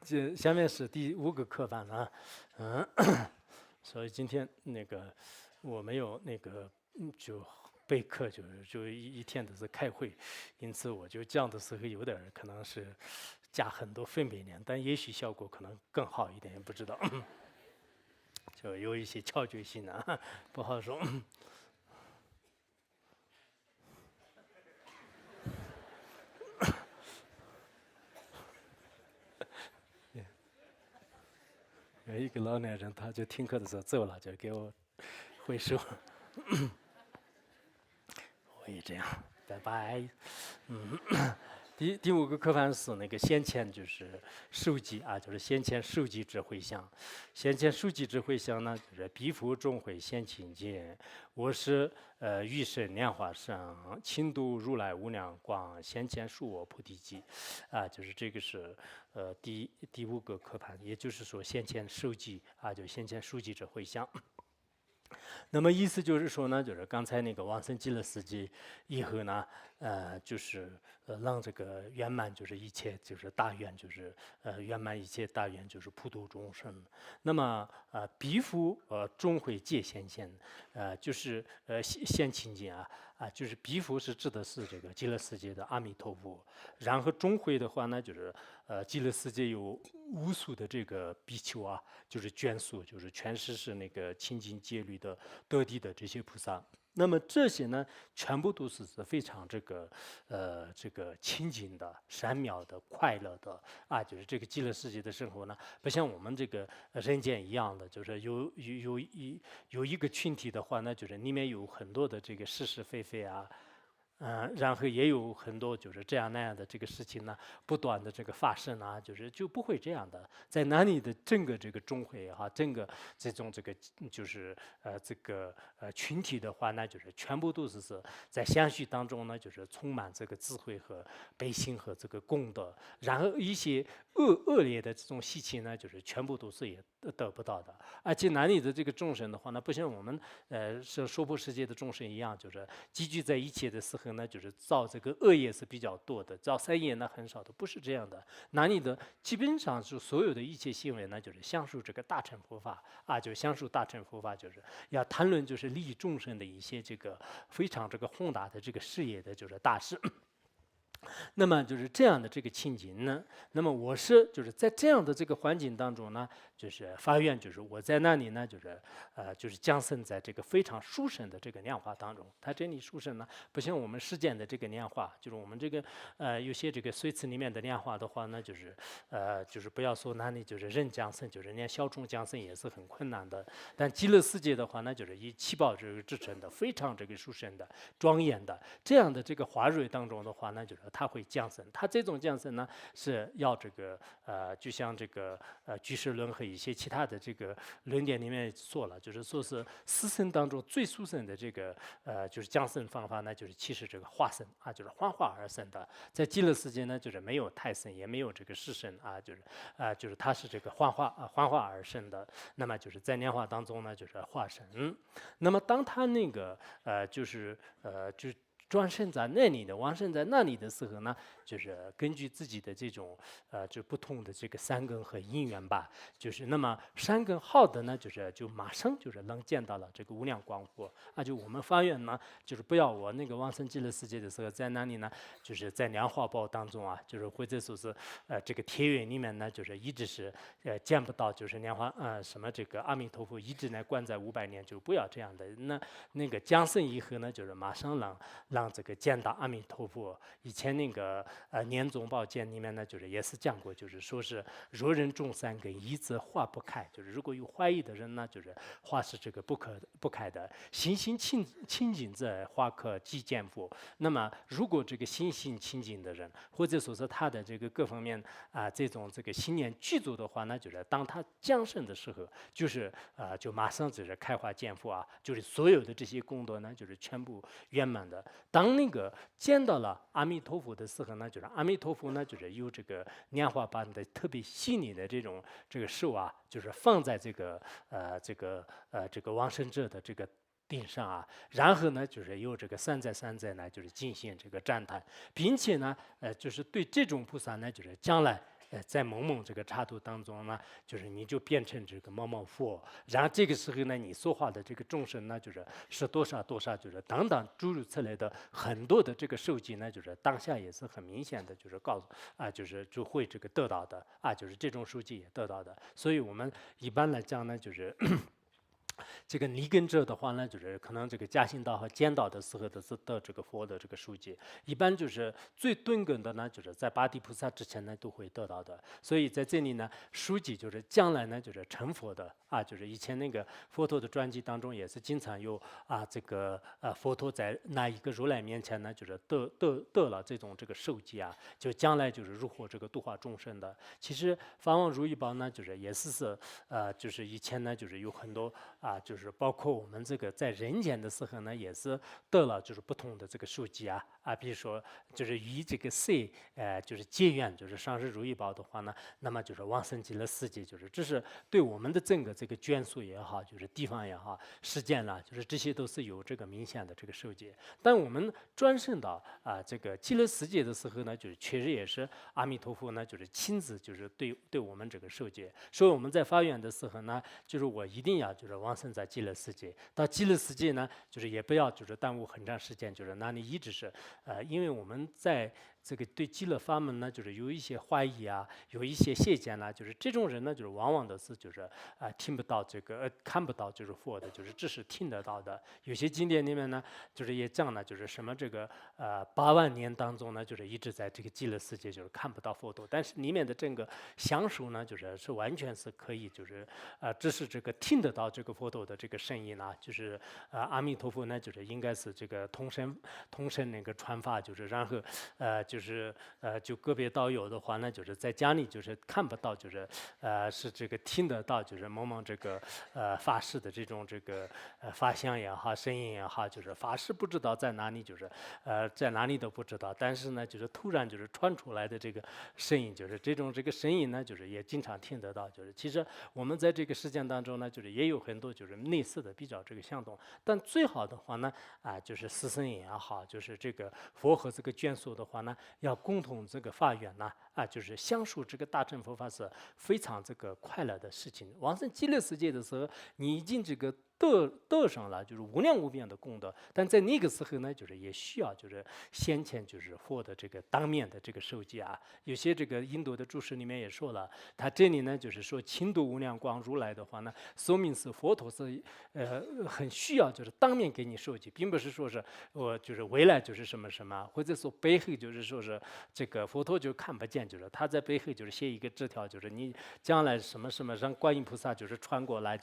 这下面是第5个课班了啊。所以今天那个我没有那个就备课，就一天都是开会，因此我就讲的时候有点可能是加很多分别念，但也许效果可能更好一点，也不知道。就有一些巧觉性啊，不好说。有一个老年人，他就听课的时候走了，就给我挥手。我也这样，拜拜。第5个课范是那个先前就是受记啊，就是先前受记之回向。先前受记之回向呢，就是彼佛众会现清净，我是欲生莲花生，亲度如来无量光，先前恕我菩提记。啊，就是这个是第5个课盘，也就是说先前受记啊，就先前受记之回向。那么意思就是说呢，就是刚才那个往生极乐世界以后呢，就是让这个圆满，就是一切就是大愿，就是圆满一切大愿，就是普度众生。那么彼佛终会界现前，就是现清净啊，就是彼佛是指的是这个极乐世界的阿弥陀佛。然后终会的话呢，就是极乐世界有无数的这个比丘啊，就是眷属，就是全是那个清净戒律的得地的这些菩萨。那么这些呢，全部都是非常这个清净的、善妙的、快乐的啊，就是这个极乐世界的生活呢，不像我们这个人间一样的，就是有一个群体的话呢，就是里面有很多的这个是是非非啊。然后也有很多就是这样那样的这个事情呢，不断的这个发生啊，就不会这样的。在哪里的整个这个中会哈，整个这种这个就是这个群体的话呢，就是全部都是在相续当中呢，就是充满这个智慧和悲心和这个功德。然后一些恶劣的这种习气呢，就是全部都是也得不到的。而且哪里的这个众生的话呢，不像我们说娑婆世界的众生一样，就是集聚在一起的时候候呢，就是造这个恶业是比较多的，造善业呢很少的，不是这样的。那你的基本上是所有的一切行为呢，就是享受这个大乘佛法啊，就享受大乘佛法，就是要谈论就是利益众生的一些这个非常这个宏大的这个事业的就是大事。那么就是这样的这个情景呢，那么我是就是在这样的这个环境当中呢，就是发愿，就是我在那里呢，就是降生在这个非常殊胜的这个莲花当中。它这里殊胜呢，不像我们世间的这个莲花，就是我们这个有些这个水池里面的莲花的话呢，就是不要说哪里就是人降生，就是连小虫降生也是很困难的。但极乐世界的话呢，就是以七宝这个制成的，非常这个殊胜的、庄严的这样的这个华蕊当中的话呢，就是它会降生。它这种降生呢，是要这个就像这个居士论和一些其他的这个论点里面说了，就是说是四圣当中最殊胜的这个就是降生方法呢，就是其实这个化生啊，就是幻化而生的。在极乐世界呢，就是没有太生，也没有这个世生啊，就是它是这个幻化而生的。那么就是在莲花当中呢，就是化生。那么当他那个就是转生在那里的，往生在那里的时候呢，就是根据自己的这种就不同的这个善根和因缘吧，就是那么善根好的呢，就马上就是能见到了这个无量光佛啊。就我们发愿呢，就是不要我那个往生极乐世界的时候，在那里呢，就是在莲花宝当中啊，就是或者说是这个铁院里面呢，就是一直是见不到，就是莲花什么这个阿弥陀佛一直呢关在500年，就不要这样的。那个降生以后呢，就是马上让这个见到阿弥陀佛。以前那个年总宝鉴里面呢，就是也是讲过，就是说是若人众善根，一则化不开，就是如果有怀疑的人呢，就是化是这个不开的。心性清净者，化可即见佛。那么如果这个心性清净的人，或者说是他的这个各方面这种这个心念具足的话呢，就是当他降生的时候，就是就马上就是开花见佛啊，就是所有的这些功德呢，就是全部圆满的。当那个见到了阿弥陀佛的时候呢，就是阿弥陀佛呢，就是有这个莲花般的特别细腻的这个手啊，就是放在这个往生者的这个顶上啊，然后呢，就是有这个善哉呢，就是进行这个赞叹，并且呢，就是对这种菩萨呢，就是将来。在某某这个刹土当中呢，就是你就变成这个某某佛，然后这个时候呢，你说话的这个众生呢，是多少，就是等等诸如此类的很多的这个受记呢，就是当下也是很明显的，就是告诉就会这个得到的就是这种受记也得到的。所以我们一般来讲呢，就是这个离根者的话呢，就是可能这个加行道和见道的时候的是得这个佛的这个书记，一般就是最敦根的呢，就是在八地菩萨之前呢都会得到的。所以在这里呢，书记就是将来呢就是成佛的就是以前那个佛陀的传记当中也是经常有这个佛陀在那一个如来面前呢，就是得了这种这个受记就将来就是如何这个度化众生的。其实法王如意宝呢，就是也是就是以前呢就是有很多就是包括我们这个在人间的时候呢，也是得了就是不同的这个书记比如说就是与这个谁就是结缘，就是上师如意宝的话呢，那么就是往生极乐世界，就是这是对我们的整个这个眷属也好，就是地方也好，时间啦，就是这些都是有这个明显的这个受记。但我们转生到这个极乐世界的时候呢，就是确实也是阿弥陀佛呢，就是亲自就是对我们这个受记。所以我们在发愿的时候呢，就是我一定要就是往生在极乐世界。到极乐世界呢，就是也不要就是耽误很长时间，就是那里一直是因为我们在这个对极乐法门呢，就是有一些怀疑有一些邪见就是这种人呢，就是往往都是就是听不到这个看不到就是佛的，就是只是听得到的。有些经典里面呢，就是也讲了，就是什么这个8万年当中呢，就是一直在这个极乐世界就是看不到佛陀，但是里面的整个详述呢，是完全是可以就是只是这个听得到这个佛陀的这个声音就是阿弥陀佛呢，就是应该是这个同声那个传法，就是然后就个别道友的话呢，就是在家里就是看不到，是这个听得到，就是某某这个法师的这种法相也好，声音也好，就是法师不知道在哪里，在哪里都不知道，但是呢，就是突然传出来的这个声音，这个声音呢，也经常听得到，其实我们在这个实践当中呢，也有很多类似的比较相同，但最好的话呢，就是师生也好，这个佛和这个眷属的话呢，要共同这个发愿呢，就是相属这个大乘佛法是非常快乐的事情。往生极乐世界的时候，你已经得上了无量无边的功德，但在那个时候呢，也需要先前获得这个当面的这个受记啊。有些这个印度的注释里面也说了，他这里呢说轻度无量光如来的话呢，说明是佛陀是很需要当面给你受记，并不是说是我未来什么什么，或者说背后说是这个佛陀看不见，他在背后写一个字条，你将来什么什么让观音菩萨传过来，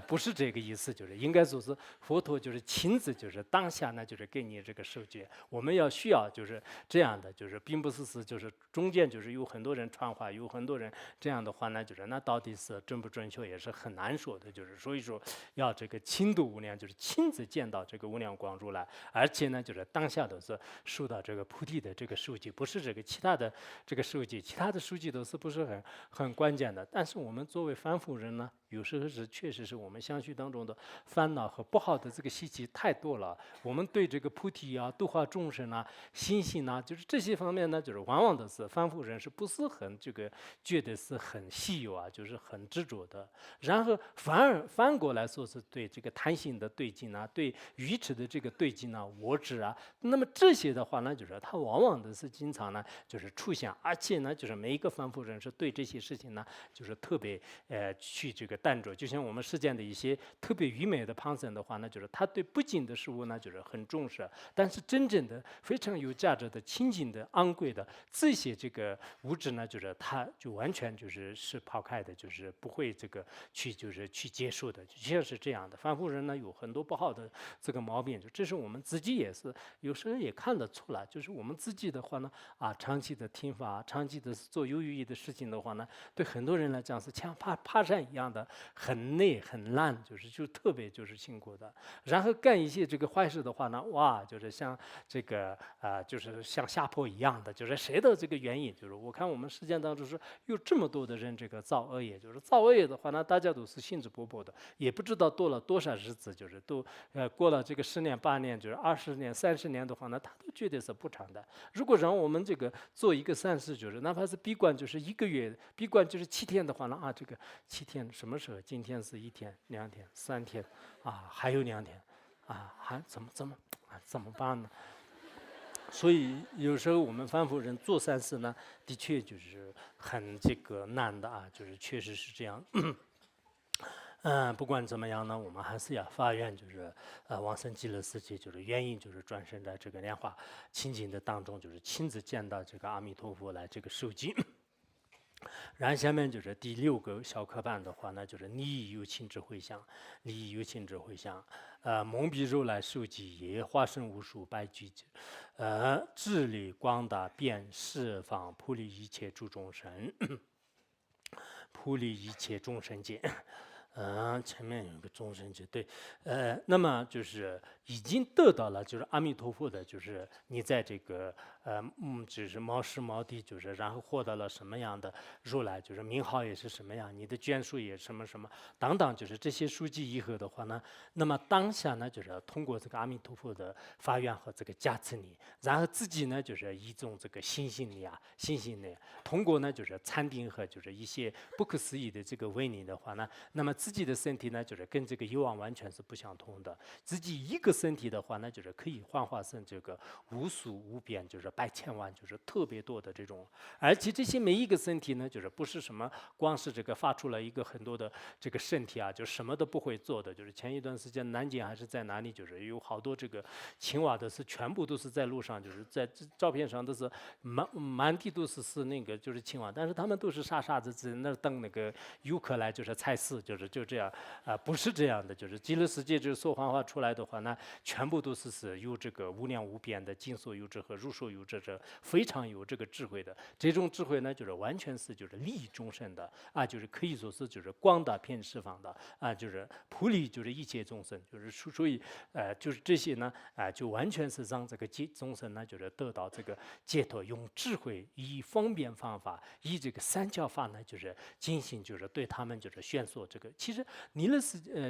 不是这个意思，应该说是佛陀亲自当下呢给你这个受记。我们需要这样的，并不是中间有很多人传话，有很多人这样的话呢，那到底是准不准确也是很难说的，所以说要这个亲度无量，亲自见到这个无量光如来，而且呢当下都是受到这个菩提的这个受记，不是这个其他的这个受记，其他的受记都是不是很关键的。但是我们作为凡夫人呢，有时候确实是我们相续当中的烦恼和不好的这个习气太多了，我们对这个菩提啊、度化众生啊、心性啊，这些方面呢，往往都是凡夫人是不是很觉得是很稀有啊，很执着的。然后反过来说是对这个贪心的对境啊，对愚痴的这个对境啊、我执啊，那么这些的话呢，它往往的是经常呢出现，而且呢每一个凡夫人是对这些事情呢特别去淡着。就像我们世间的一些特别愚昧的旁生的话呢，他对不净的事物呢很重视，但是真正的非常有价值的、清净的、昂贵的这些物质呢，他完全是抛开的，不会去接受的，确实是这样的。凡夫人呢有很多不好的这个毛病，这是我们自己也是有时候也看得出来，我们自己的话呢长期的听法，长期的做有意义的事情的话呢，对很多人来讲是像爬山一样的，很累很烂，特别辛苦的。然后干一些这个坏事的话呢，哇，像像下坡一样的，谁的这个原因，我看我们实践当中是有这么多的人造恶业，造恶业的话呢，大家都是兴致勃勃的，也不知道多了多少日子，都过了这个10年8年20年30年的话呢，他都觉得是不长的。如果让我们做一个善事，哪怕是闭关1个月，闭关7天的话呢，这个7天什么时候？今天是1天、2天、3天还有2天还怎么办呢？所以有时候我们凡夫人做善事呢，的确很难的确实是这样。不管怎么样呢，我们还是要发愿，往生极乐世界，愿意转生在这个莲花清净的当中，亲自见到这个阿弥陀佛来受记。然后下面第6个小课本的话呢，利益有情之回向，利益有情之回向。蒙蔽如来受记也，化身无数百俱胝，智力广大遍十方，普利一切诸众生，普利一切众生界。前面有个众生界，对，那么已经得到了阿弥陀佛的，你在这个毛时毛地，然后获得了什么样的如来，名号也是什么样，你的眷属也什么什么等等，这些书记以后的话呢，那么当下呢通过这个阿弥陀佛的发愿和这个加持力，然后自己呢一种这个信心力，通过呢禅定和一些不可思议的这个威力的话呢，那么自己的身体呢跟这个以往完全是不相同的。自己一个身体的话呢，可以幻化成这个无数无边，百千万，特别多的这种。而且这些每一个身体呢，不是什么光是发出了一个很多的这个身体什么都不会做的。前一段时间南京还是在哪里，有好多这个青蛙的是全部都是在路上，在照片上都是满地都是那个青蛙，但是他们都是傻傻子在那等那个游客来采食，就这样不是这样的。极乐世界说幻化出来的话呢，全部都是有这个无量无边的尽所有者和如所有者非常有这个智慧的。这种智慧呢，就是完全是就是利益众生的啊，就是可以说是就是广大遍十方的啊，就是普利就是一切众生，就是所以就是这些呢就完全是让这个众生呢就是得到这个解脱，用智慧以方便方法，以这个三教法呢就是进行就是对他们就是宣说这个。其实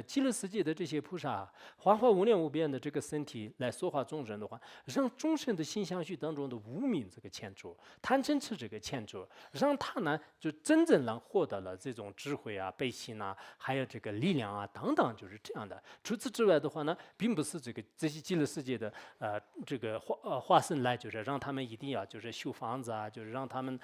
极乐世界的这些菩萨幻化无量无边的这个身体来说化众生的话，让众生的心相续当中的无明这个牵著、贪嗔痴这个牵著，让他呢就真正能获得了这种智慧啊、悲心啊，还有这个力量啊等等，就是这样的。除此之外的话呢，并不是这些极乐世界的这个化身来，就是让他们一定要就是修房子啊，就是让他们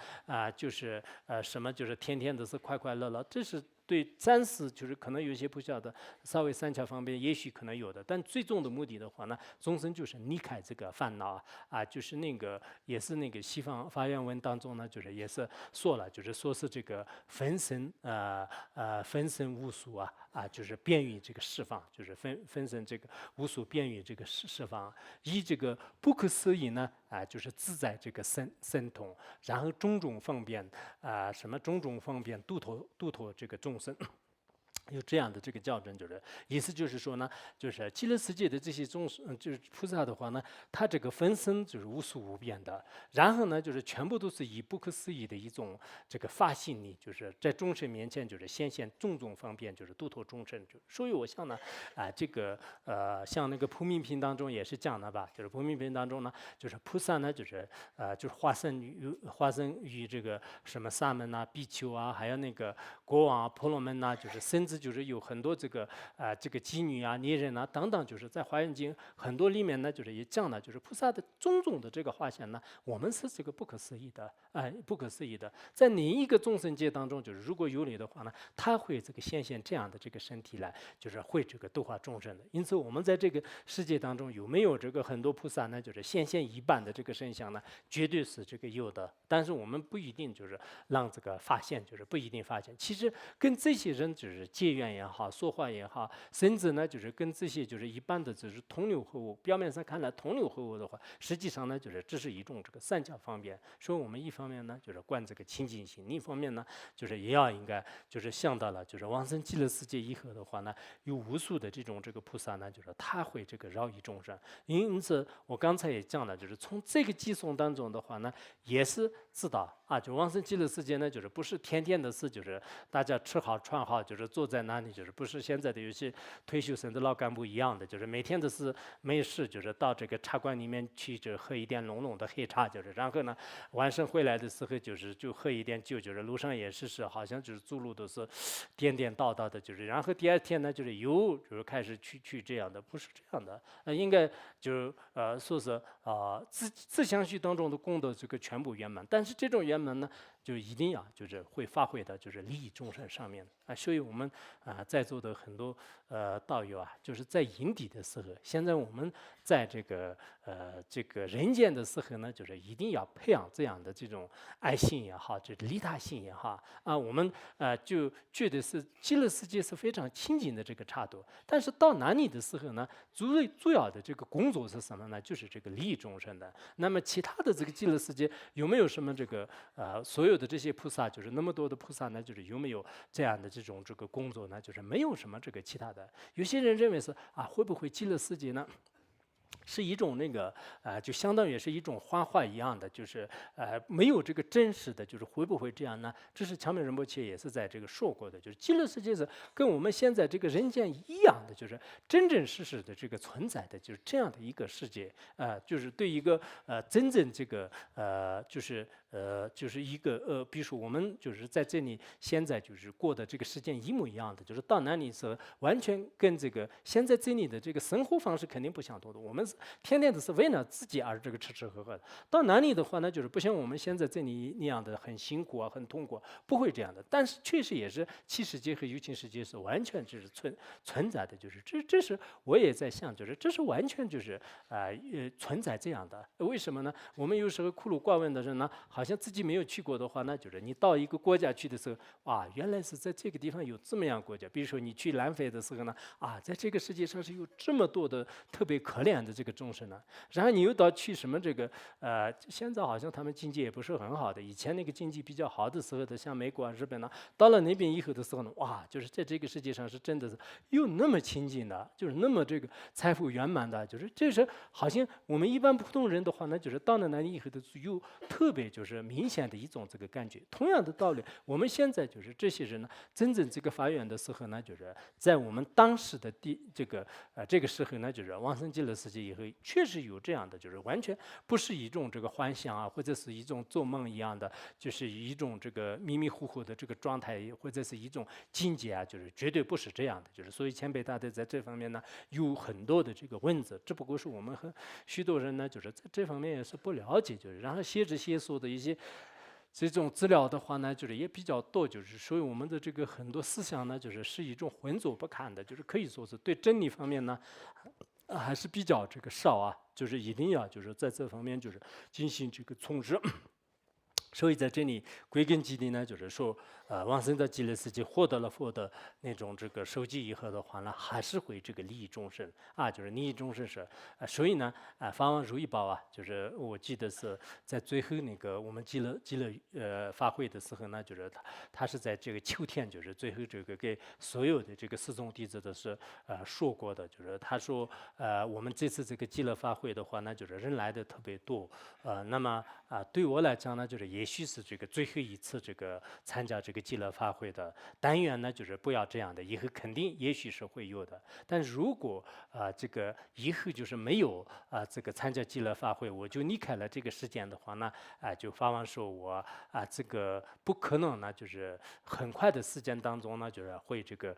就是什么就是天天都是快快乐乐，这是。对，暂时就是可能有些不晓得，稍微三巧方面也许可能有的，但最终的目的的话呢，众生就是离开这个烦恼就是那个也是那个西方发愿文当中呢，就是也是说了，就是说是这个分身分身无数就是便于这个释放，就是分身这个无数便于这个释放，以这个不可思议呢就是自在这个神通，然后种种方便什么种种方便度脱这个众生。有这样的这个校正，就是意思就是说呢，就是极乐世界的这些就是菩萨的话呢，他这个分身就是无数无边的，然后呢，就是全部都是以不可思议的一种这个发心力，就是在众生面前就是显现种种方便，就是度脱众生。所以我想呢，这个像那个普门品当中也是讲的吧，就是普门品当中呢，就是菩萨呢，就是化身于这个什么沙门比丘还有那个国王婆罗门就是甚至就是有很多这个这个妓女猎人等等，就是在《华严经》很多里面呢，就是也讲了，就是菩萨的种种的这个化现呢，我们是这个不可思议的，不可思议的。在另一个众生界当中，就是如果有理的话呢，他会这个显现这样的这个身体来，就是会这个度化众生的。因此，我们在这个世界当中有没有这个很多菩萨呢？就是显现一般的这个身相呢，绝对是这个有的。但是我们不一定就是让这个发现，就是不一定发现。其实跟这些人就是结缘也好，说话也好，甚至呢就是跟这些就是一般的就是同流合污，表面上看来同流合污的话，实际上呢就是这是一种这个三教方便。所以我们一方面呢就是观这个清净心，另一方面呢就是也要应该就是想到了，就是往生极乐世界以后的话呢，有无数的这种这个菩萨呢，就是他会这个饶益众生。因此我刚才也讲了，就是从这个寄送当中的话呢，也是知道就往生极乐世界呢，就是不是天天的事，就是大家吃好穿好，就是坐在那里，就是不是现在的有些退休生的老干部一样的，就是每天都是没事，就是到这个茶馆里面去，就喝一点浓浓的黑茶，就是然后呢，晚上回来的时候就喝一点酒，就是路上也是好像就是走路都是颠颠倒倒的，就是然后第二天呢，就是开始去这样的，不是这样的，应该就是说是自相续当中的功德这个全部圆满，但是这种圆满呢，就一定要就是会发挥的就是利益众生上面所以我们在座的很多道友就是在营地的时候，现在我们在这个人间的时候呢，就是一定要培养这样的这种爱心也好，就是利他心也好我们就觉得是极乐世界是非常清净的这个刹土，但是到哪里的时候呢，主要的这个工作是什么呢？就是这个利益众生的。那么其他的这个极乐世界有没有什么这个所有的这些菩萨，就是那么多的菩萨呢，就是有没有这样的这个工作呢？就是没有什么这个其他的。有些人认为是会不会极乐世界呢？是一种那个就相当于是一种幻化一样的，就是没有这个真实的，就是会不会这样呢？这是长命仁波切也是在这个说过的，就是极乐世界是跟我们现在这个人间一样的，就是真真实实的这个存在的，就是这样的一个世界就是对一个真正这个就是一个比如说我们就是在这里现在就是过的这个时间一模一样的，就是到哪里是完全跟这个现在这里的这个生活方式肯定不相同的。我们是天天都是为了自己而这个吃吃喝喝的。到哪里的话呢，就是不像我们现在这里那样的很辛苦啊，很痛苦，不会这样的。但是确实也是七世纪和有情世界是完全就是存在的，就是这是我也在想，就是这是完全就是存在这样的。为什么呢？我们有时候孤陋寡闻的人呢，好像自己没有去过的话，那就是你到一个国家去的时候，哇，原来是在这个地方有这么样国家。比如说你去南非的时候呢，啊，在这个世界上是有这么多的特别可怜的这个众生呢。然后你又到去什么这个现在好像他们经济也不是很好的，以前那个经济比较好的时候的，像美国啊、日本呢，到了那边以后的时候呢，哇，就是在这个世界上是真的是又那么亲近的，就是那么这个财富圆满的，就是这是好像我们一般普通人的话呢，就是到了那里以后的有特别就是明显的一种这个感觉。同样的道理，我们现在就是这些人呢，真正这个发愿的时候呢，就是在我们当时的这个时候呢，就是往生极乐世界以后，确实有这样的，就是完全不是一种这个幻想啊，或者是一种做梦一样的，就是一种这个迷迷糊糊的这个状态，或者是一种境界啊，就是绝对不是这样的。就是所以前辈大德在这方面呢，有很多的这个文字，只不过是我们和许多人呢，就是在这方面也是不了解，就是然后写着写说的一些。这种资料的话呢，就是也比较多，就是所以我们的这个很多思想呢，就是一种浑浊不堪的，就是可以说是对真理方面呢，还是比较这个少啊，就是一定要就是在这方面就是进行这个从事。所以在这里归根结底呢，就是说，往生到极乐世界获得了佛的那种这个受记以后的话呢，还是会这个利益众生啊，就是利益众生是，所以呢，法王如意宝啊，就是我记得是在最后那个我们极乐法会的时候呢，就是他是在这个秋天，就是最后这个给所有的这个四众弟子都是说过的，就是他说，我们这次这个极乐法会的话呢，就是人来的特别多，那么对我来讲呢，就是也许是这个最后一次这个参加这个极乐法会的，但愿呢就是不要这样的，以后肯定也许是会有的。但如果这个以后就是没有这个参加极乐法会，我就离开了这个世间的话呢，就法王说我这个不可能呢，就是很快的时间当中呢，就是会这个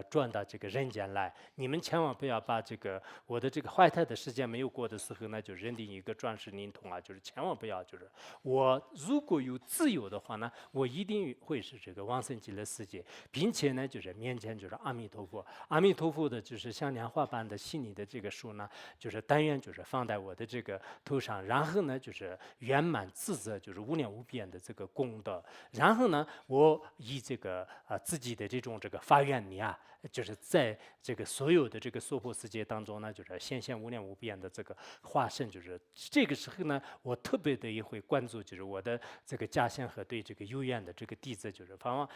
转到这个人间来。你们千万不要把这个我的这个坏态的时间没有过的时候呢，就认定一个转世灵通啊，就是千万不要就是我如果有自由的话呢，我一定会是这个往生极乐世界，并且呢，就是面前就是阿弥陀佛，阿弥陀佛的就是像莲花般的细腻的这个树呢，就是但愿就是放在我的这个头上，然后呢，就是圆满自责，就是无量无边的这个功德，然后呢，我以这个自己的这种这个发愿力啊。就是在这个所有的这个娑婆世界当中呢，就是显现无量无边的这个化身，就是这个时候呢，我特别的也会关注，就是我的这个家乡和对这个有缘的这个弟子，就是反正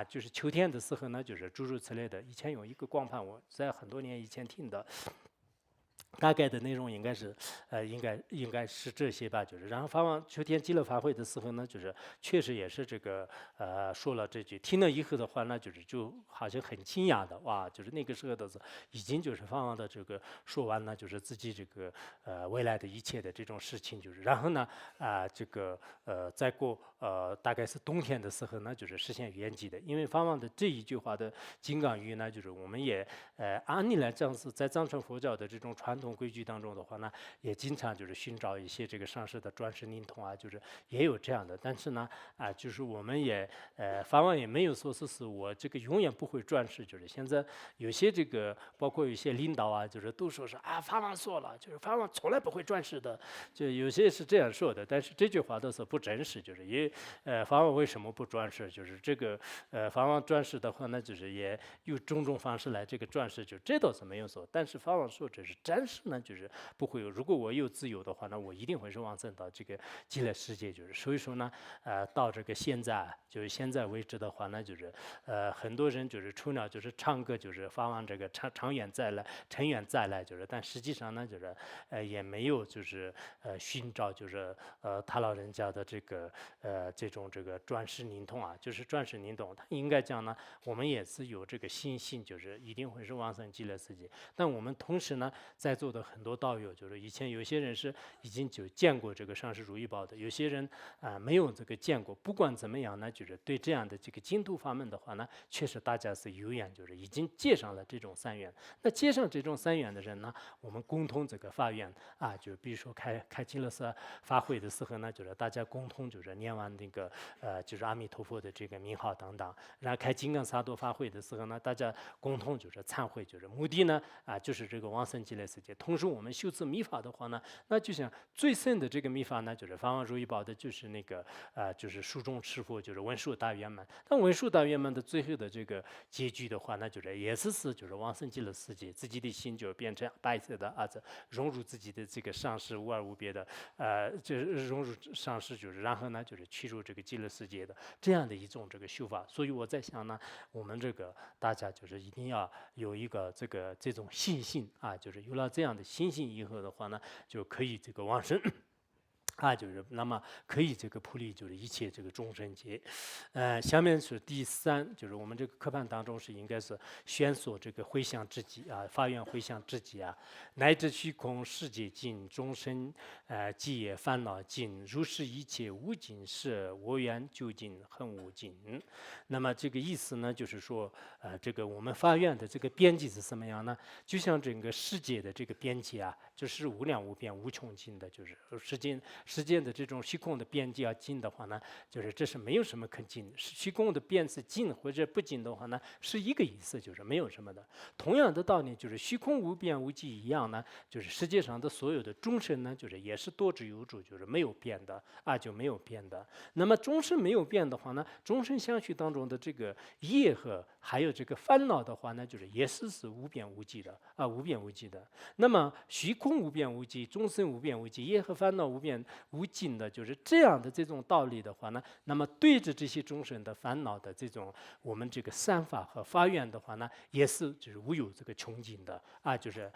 就是秋天的时候呢，就是诸如此类的。以前有一个光盘，我在很多年以前听的。大概的内容应该是，应该是这些吧，就是然后发完秋天极乐法会的时候呢，就是确实也是这个说了这句，听了以后的话呢，就是就好像很惊讶的哇，就是那个时候的是已经就是发完的这个说完了，就是自己这个未来的一切的这种事情，就是然后呢这个再过大概是冬天的时候呢，就是实现圆寂的，因为发完的这一句话的金刚语呢，就是我们也按理来讲是在藏传佛教的这种传统规矩当中的话呢，也经常就是寻找一些这个上师的转世灵通啊，就是也有这样的。但是呢，就是我们也法王也没有说是我这个永远不会转世，就是现在有些这个包括有些领导啊，就是都说是法王说了，就是法王从来不会转世的，就有些是这样说的。但是这句话都是不真实，就是也法王为什么不转世？就是这个法王转世的话呢，就是也有种种方式来这个转世，就这倒是没有说。但是法王说这是真实呢，就是不会有。如果我有自由的话呢，我一定会是往生到这个极乐世界。就是所以说呢，到这个现在，就是现在为止的话呢，就是很多人就是除了就是唱歌，就是法王这个长远再来，长远再来，就是但实际上呢，就是也没有就是寻找就是他老人家的这个这种这个转世灵通啊，就是转世灵通，他应该讲呢，我们也是有这个信心，就是一定会是往生极乐世界。但我们同时呢，在座的很多道友，就是以前有些人是已经就见过这个上师如意宝的，有些人没有这个见过。不管怎么样呢，就是对这样的这个净土法门的话呢，确实大家是有缘，就是已经结上了这种三缘。那结上这种三缘的人呢，我们共同这个发愿啊，就比如说开极乐寺法会的时候呢，就是大家共同就是念完那个就是阿弥陀佛的这个名号等等，然后开金刚萨埵法会的时候呢，大家共同就是忏悔，就是目的呢就是这个往生极乐世界。同时我们修持密法的话呢，那就像最深的这个密法呢，就是法王如意宝的，就是那个就是书中师父，就是文殊大圆满。但文殊大圆满的最后的这个结局的话，那就是也是就是往生极乐世界，自己的心就变成白色的子，融入自己的这个上师无二无别的就是融入上师，就是然后呢就是去入这个极乐世界的这样的一种这个修法。所以我在想呢，我们这个大家就是一定要有一个这种信心啊，就是有了这样的信心以后的话呢，就可以这个往生。就是那么可以这个普利就是一切这个众生劫。下面是第三，就是我们这个课本当中是应该是宣说这个回向之己啊，发愿回向之己啊，乃至虚空世界尽，众生寂业烦恼尽，如是一切无尽事，我愿究竟恒无尽。那么这个意思呢，就是说这个我们发愿的这个边际是什么样呢？就像整个世界的这个边际啊，就是无量无边无穷尽的，就是时间的这种虚空的边际要尽的话呢，就是这是没有什么可尽。虚空的边是尽或者不尽的话呢，是一个意思，就是没有什么的。同样的道理，就是虚空无边无际一样呢，就是世界上的所有的众生呢，就是也是多之有主，就是没有变的就没有变的。那么众生没有变的话呢，众生相续当中的这个业和还有这个烦恼的话呢，就是也是无边无际的无边无际的。那么虚空无边无际，众生无边无际，业和烦恼无边无尽的，就是这样的这种道理的话呢，那么对着这些众生的烦恼的这种我们这个善法和发愿的话呢，也是就是无有这个穷尽的就是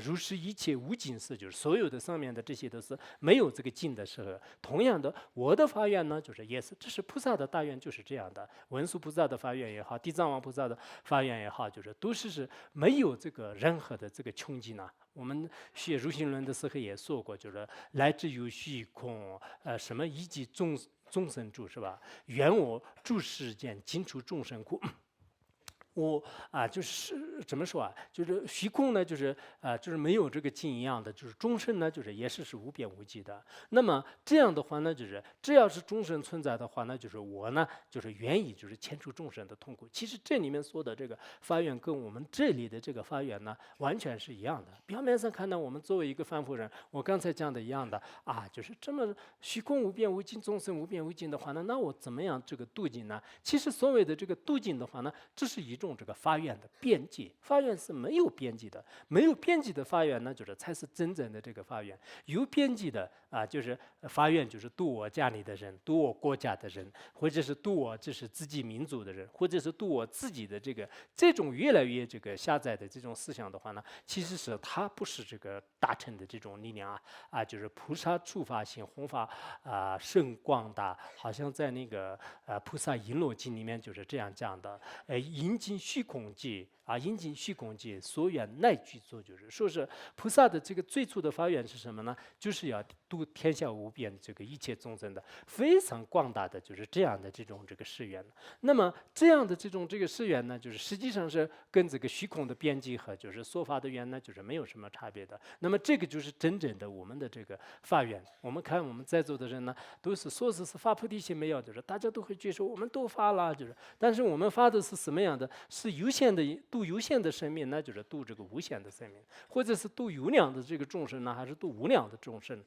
如是一切无尽事，就是所有的上面的这些都是没有这个尽的时候。同样的，我的发愿呢，就是也是这是菩萨的大愿就是这样的，文殊菩萨的发愿也好，地藏王菩萨的发愿也好，就是都是没有这个任何的这个穷尽啊。我们学如行论的时候也说过，就是来自于虚空，什么一即众生住是吧？愿我住世间，尽除众生苦。我就是怎么说啊？就是虚空呢，就是就是没有这个尽一样的，就是众生呢，就是也是无边无际的。那么这样的话呢，就是只要是众生存在的话呢，就是我呢，就是愿意就是牵除众生的痛苦。其实这里面说的这个发愿，跟我们这里的这个发愿呢，完全是一样的。表面上看呢，我们作为一个凡夫人，我刚才讲的一样的就是这么虚空无边无尽，众生无边无尽的话呢，那我怎么样这个度尽呢？其实所谓的这个度尽的话呢，这是一种这个发愿的边界，发愿是没有边际的，没有边际的发愿呢，就是才是真正的这个发愿。有边际的就是发愿，就是度我家里的人，度我国家的人，或者是度我就是自己民族的人，或者是度我自己的这种越来越这个狭窄的这种思想的话呢，其实是它不是这个大乘的这种力量就是菩萨触法性弘法甚广大，好像在那个菩萨璎珞经里面就是这样讲的，引尽虚空界引尽虚空界，所愿乃具足，就是说是菩萨的这个最初的发愿是什么呢？就是要度天下无边这个一切众生的非常广大的就是这样的这种这个誓愿。那么这样的这种这个誓愿呢，就是实际上是跟这个虚空的边际和就是说法的愿呢，就是没有什么差别的。那么这个就是真正的我们的这个发愿。我们看我们在座的人呢，都是说是发菩提心没有，就是大家都会觉得我们都发了，就是但是我们发的是什么样的？是有限的度有限的生命，那就是度这个无限的生命，或者是度有量的这个众生呢，还是度无量的众生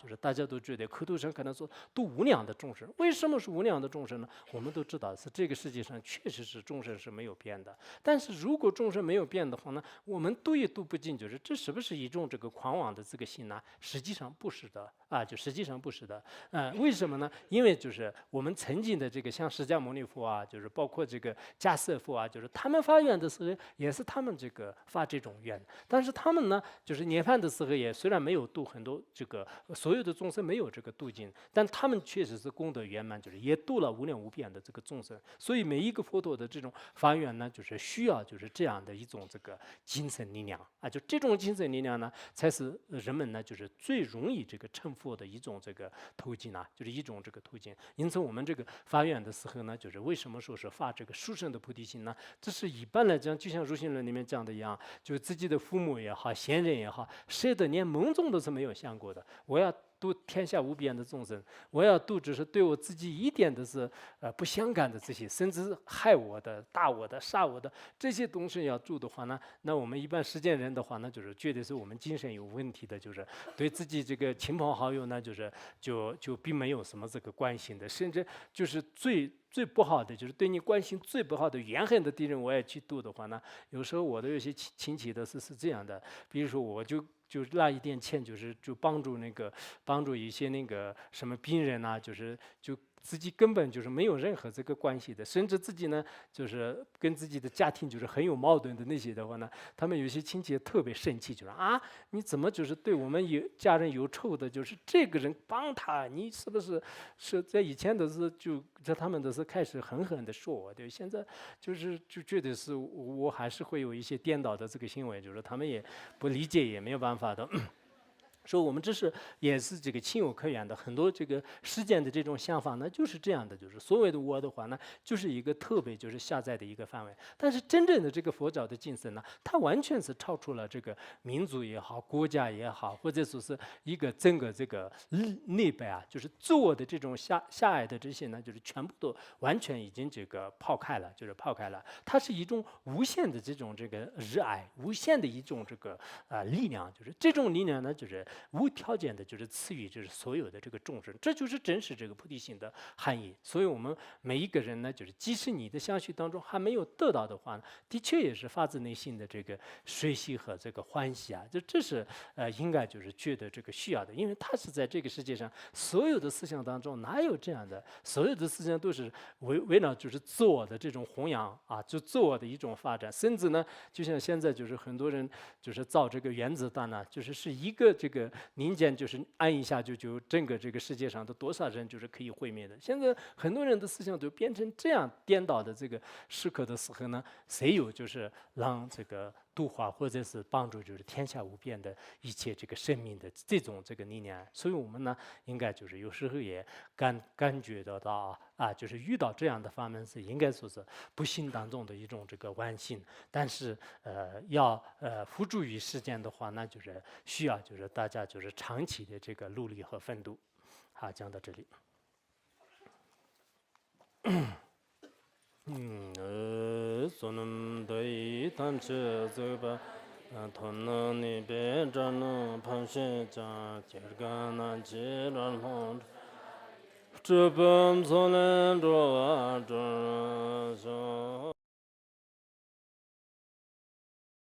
就是大家都觉得口头上可能说度无量的众生，为什么是无量的众生呢？我们都知道是这个世界上确实是众生是没有变的，但是如果众生没有变的话呢，我们度也度不尽，就是这是不是一种这个狂妄的这个心呢？实际上不是的就实际上不是的为什么呢？因为就是我们曾经的这个像释迦牟尼佛就是包括这个迦叶佛就是他们发愿的时候也是他们这个发这种愿，但是他们呢就是涅槃的时候也虽然没有度很多这个所有的众生没有这个度尽，但他们确实是功德圆满，就是也度了无量无边的这个众生。所以每一个佛陀的这种发愿呢，就是需要就是这样的一种这个精神力量啊，就这种精神力量呢，才是人们呢就是最容易这个成佛的一种这个途径啊，就是一种这个途径。因此我们这个发愿的时候呢，就是为什么说是发这个殊胜的菩提心呢？这是一般来讲，就像《入心论》里面讲的一样，就是自己的父母也好，贤人也好，谁的连梦中都是没有想过的。我要度天下无边的众生，我要度只是对我自己一点都是不相干的这些，甚至害我的、打我的、杀我的这些东西要度的话呢，那我们一般实践人的话呢，就是觉得是我们精神有问题的，就是对自己这个亲朋好友呢，就是就并没有什么这个关心的，甚至就是最不好的，就是对你关心最不好的怨恨的敌人，我也去度的话呢，有时候我的有些亲戚的是这样的，比如说我就拉一点钱，就帮助一些那个什么病人啊，就自己根本就是没有任何这个关系的，甚至自己呢就是跟自己的家庭就是很有矛盾的那些的话呢，他们有些亲戚也特别生气，就说啊，你怎么就是对我们家人有仇的？就是这个人帮他，你是不是在以前都是在他们都是开始狠狠的说我，对，现在就觉得是我还是会有一些颠倒的这个行为，就是他们也不理解，也没有办法的。说我们这是也是这个情有可原的，很多这个世间的这种想法呢，就是这样的，就是所谓的我的话呢，就是一个特别就是狭窄的一个范围。但是真正的这个佛教的精神呢，它完全是超出了这个民族也好，国家也好，或者说是一个整个这个内外啊，就是自我的这种狭隘的这些呢，就是全部都完全已经这个抛开了，就是抛开了。它是一种无限的这种这个热爱，无限的一种这个力量，就是这种力量呢，就是无条件的，就是赐予就是所有的这个众生，这就是真实这个菩提心的含义。所以，我们每一个人呢，就是即使你的相续当中还没有得到的话呢，的确也是发自内心的这个随喜和这个欢喜啊，这是应该就是觉得这个需要的，因为他是在这个世界上所有的思想当中哪有这样的，所有的思想都是围绕就是自我的这种弘扬啊，就自我的一种发展，甚至呢，就像现在就是很多人就是造这个原子弹呢，就是一个这个零件就是按一下就整个这个世界上的多少人就是可以毁灭的。现在很多人的思想都变成这样颠倒的这个时刻的时候呢，谁有就是让这个度化或者是帮助就是天下无边的一切这个生命的这种这个力量。所以我们呢，应该就是有时候也感觉得到啊，就是遇到这样的法门是应该说是不幸当中的一种这个万幸。但是要付诸于实践的话，那就是需要就是大家就是长期的这个努力和奋斗。好，讲到这里。소놈 더이 탐체 저바 돈나니 베자나 판셰자 제가나 제란혼 저범 손엔 로아 저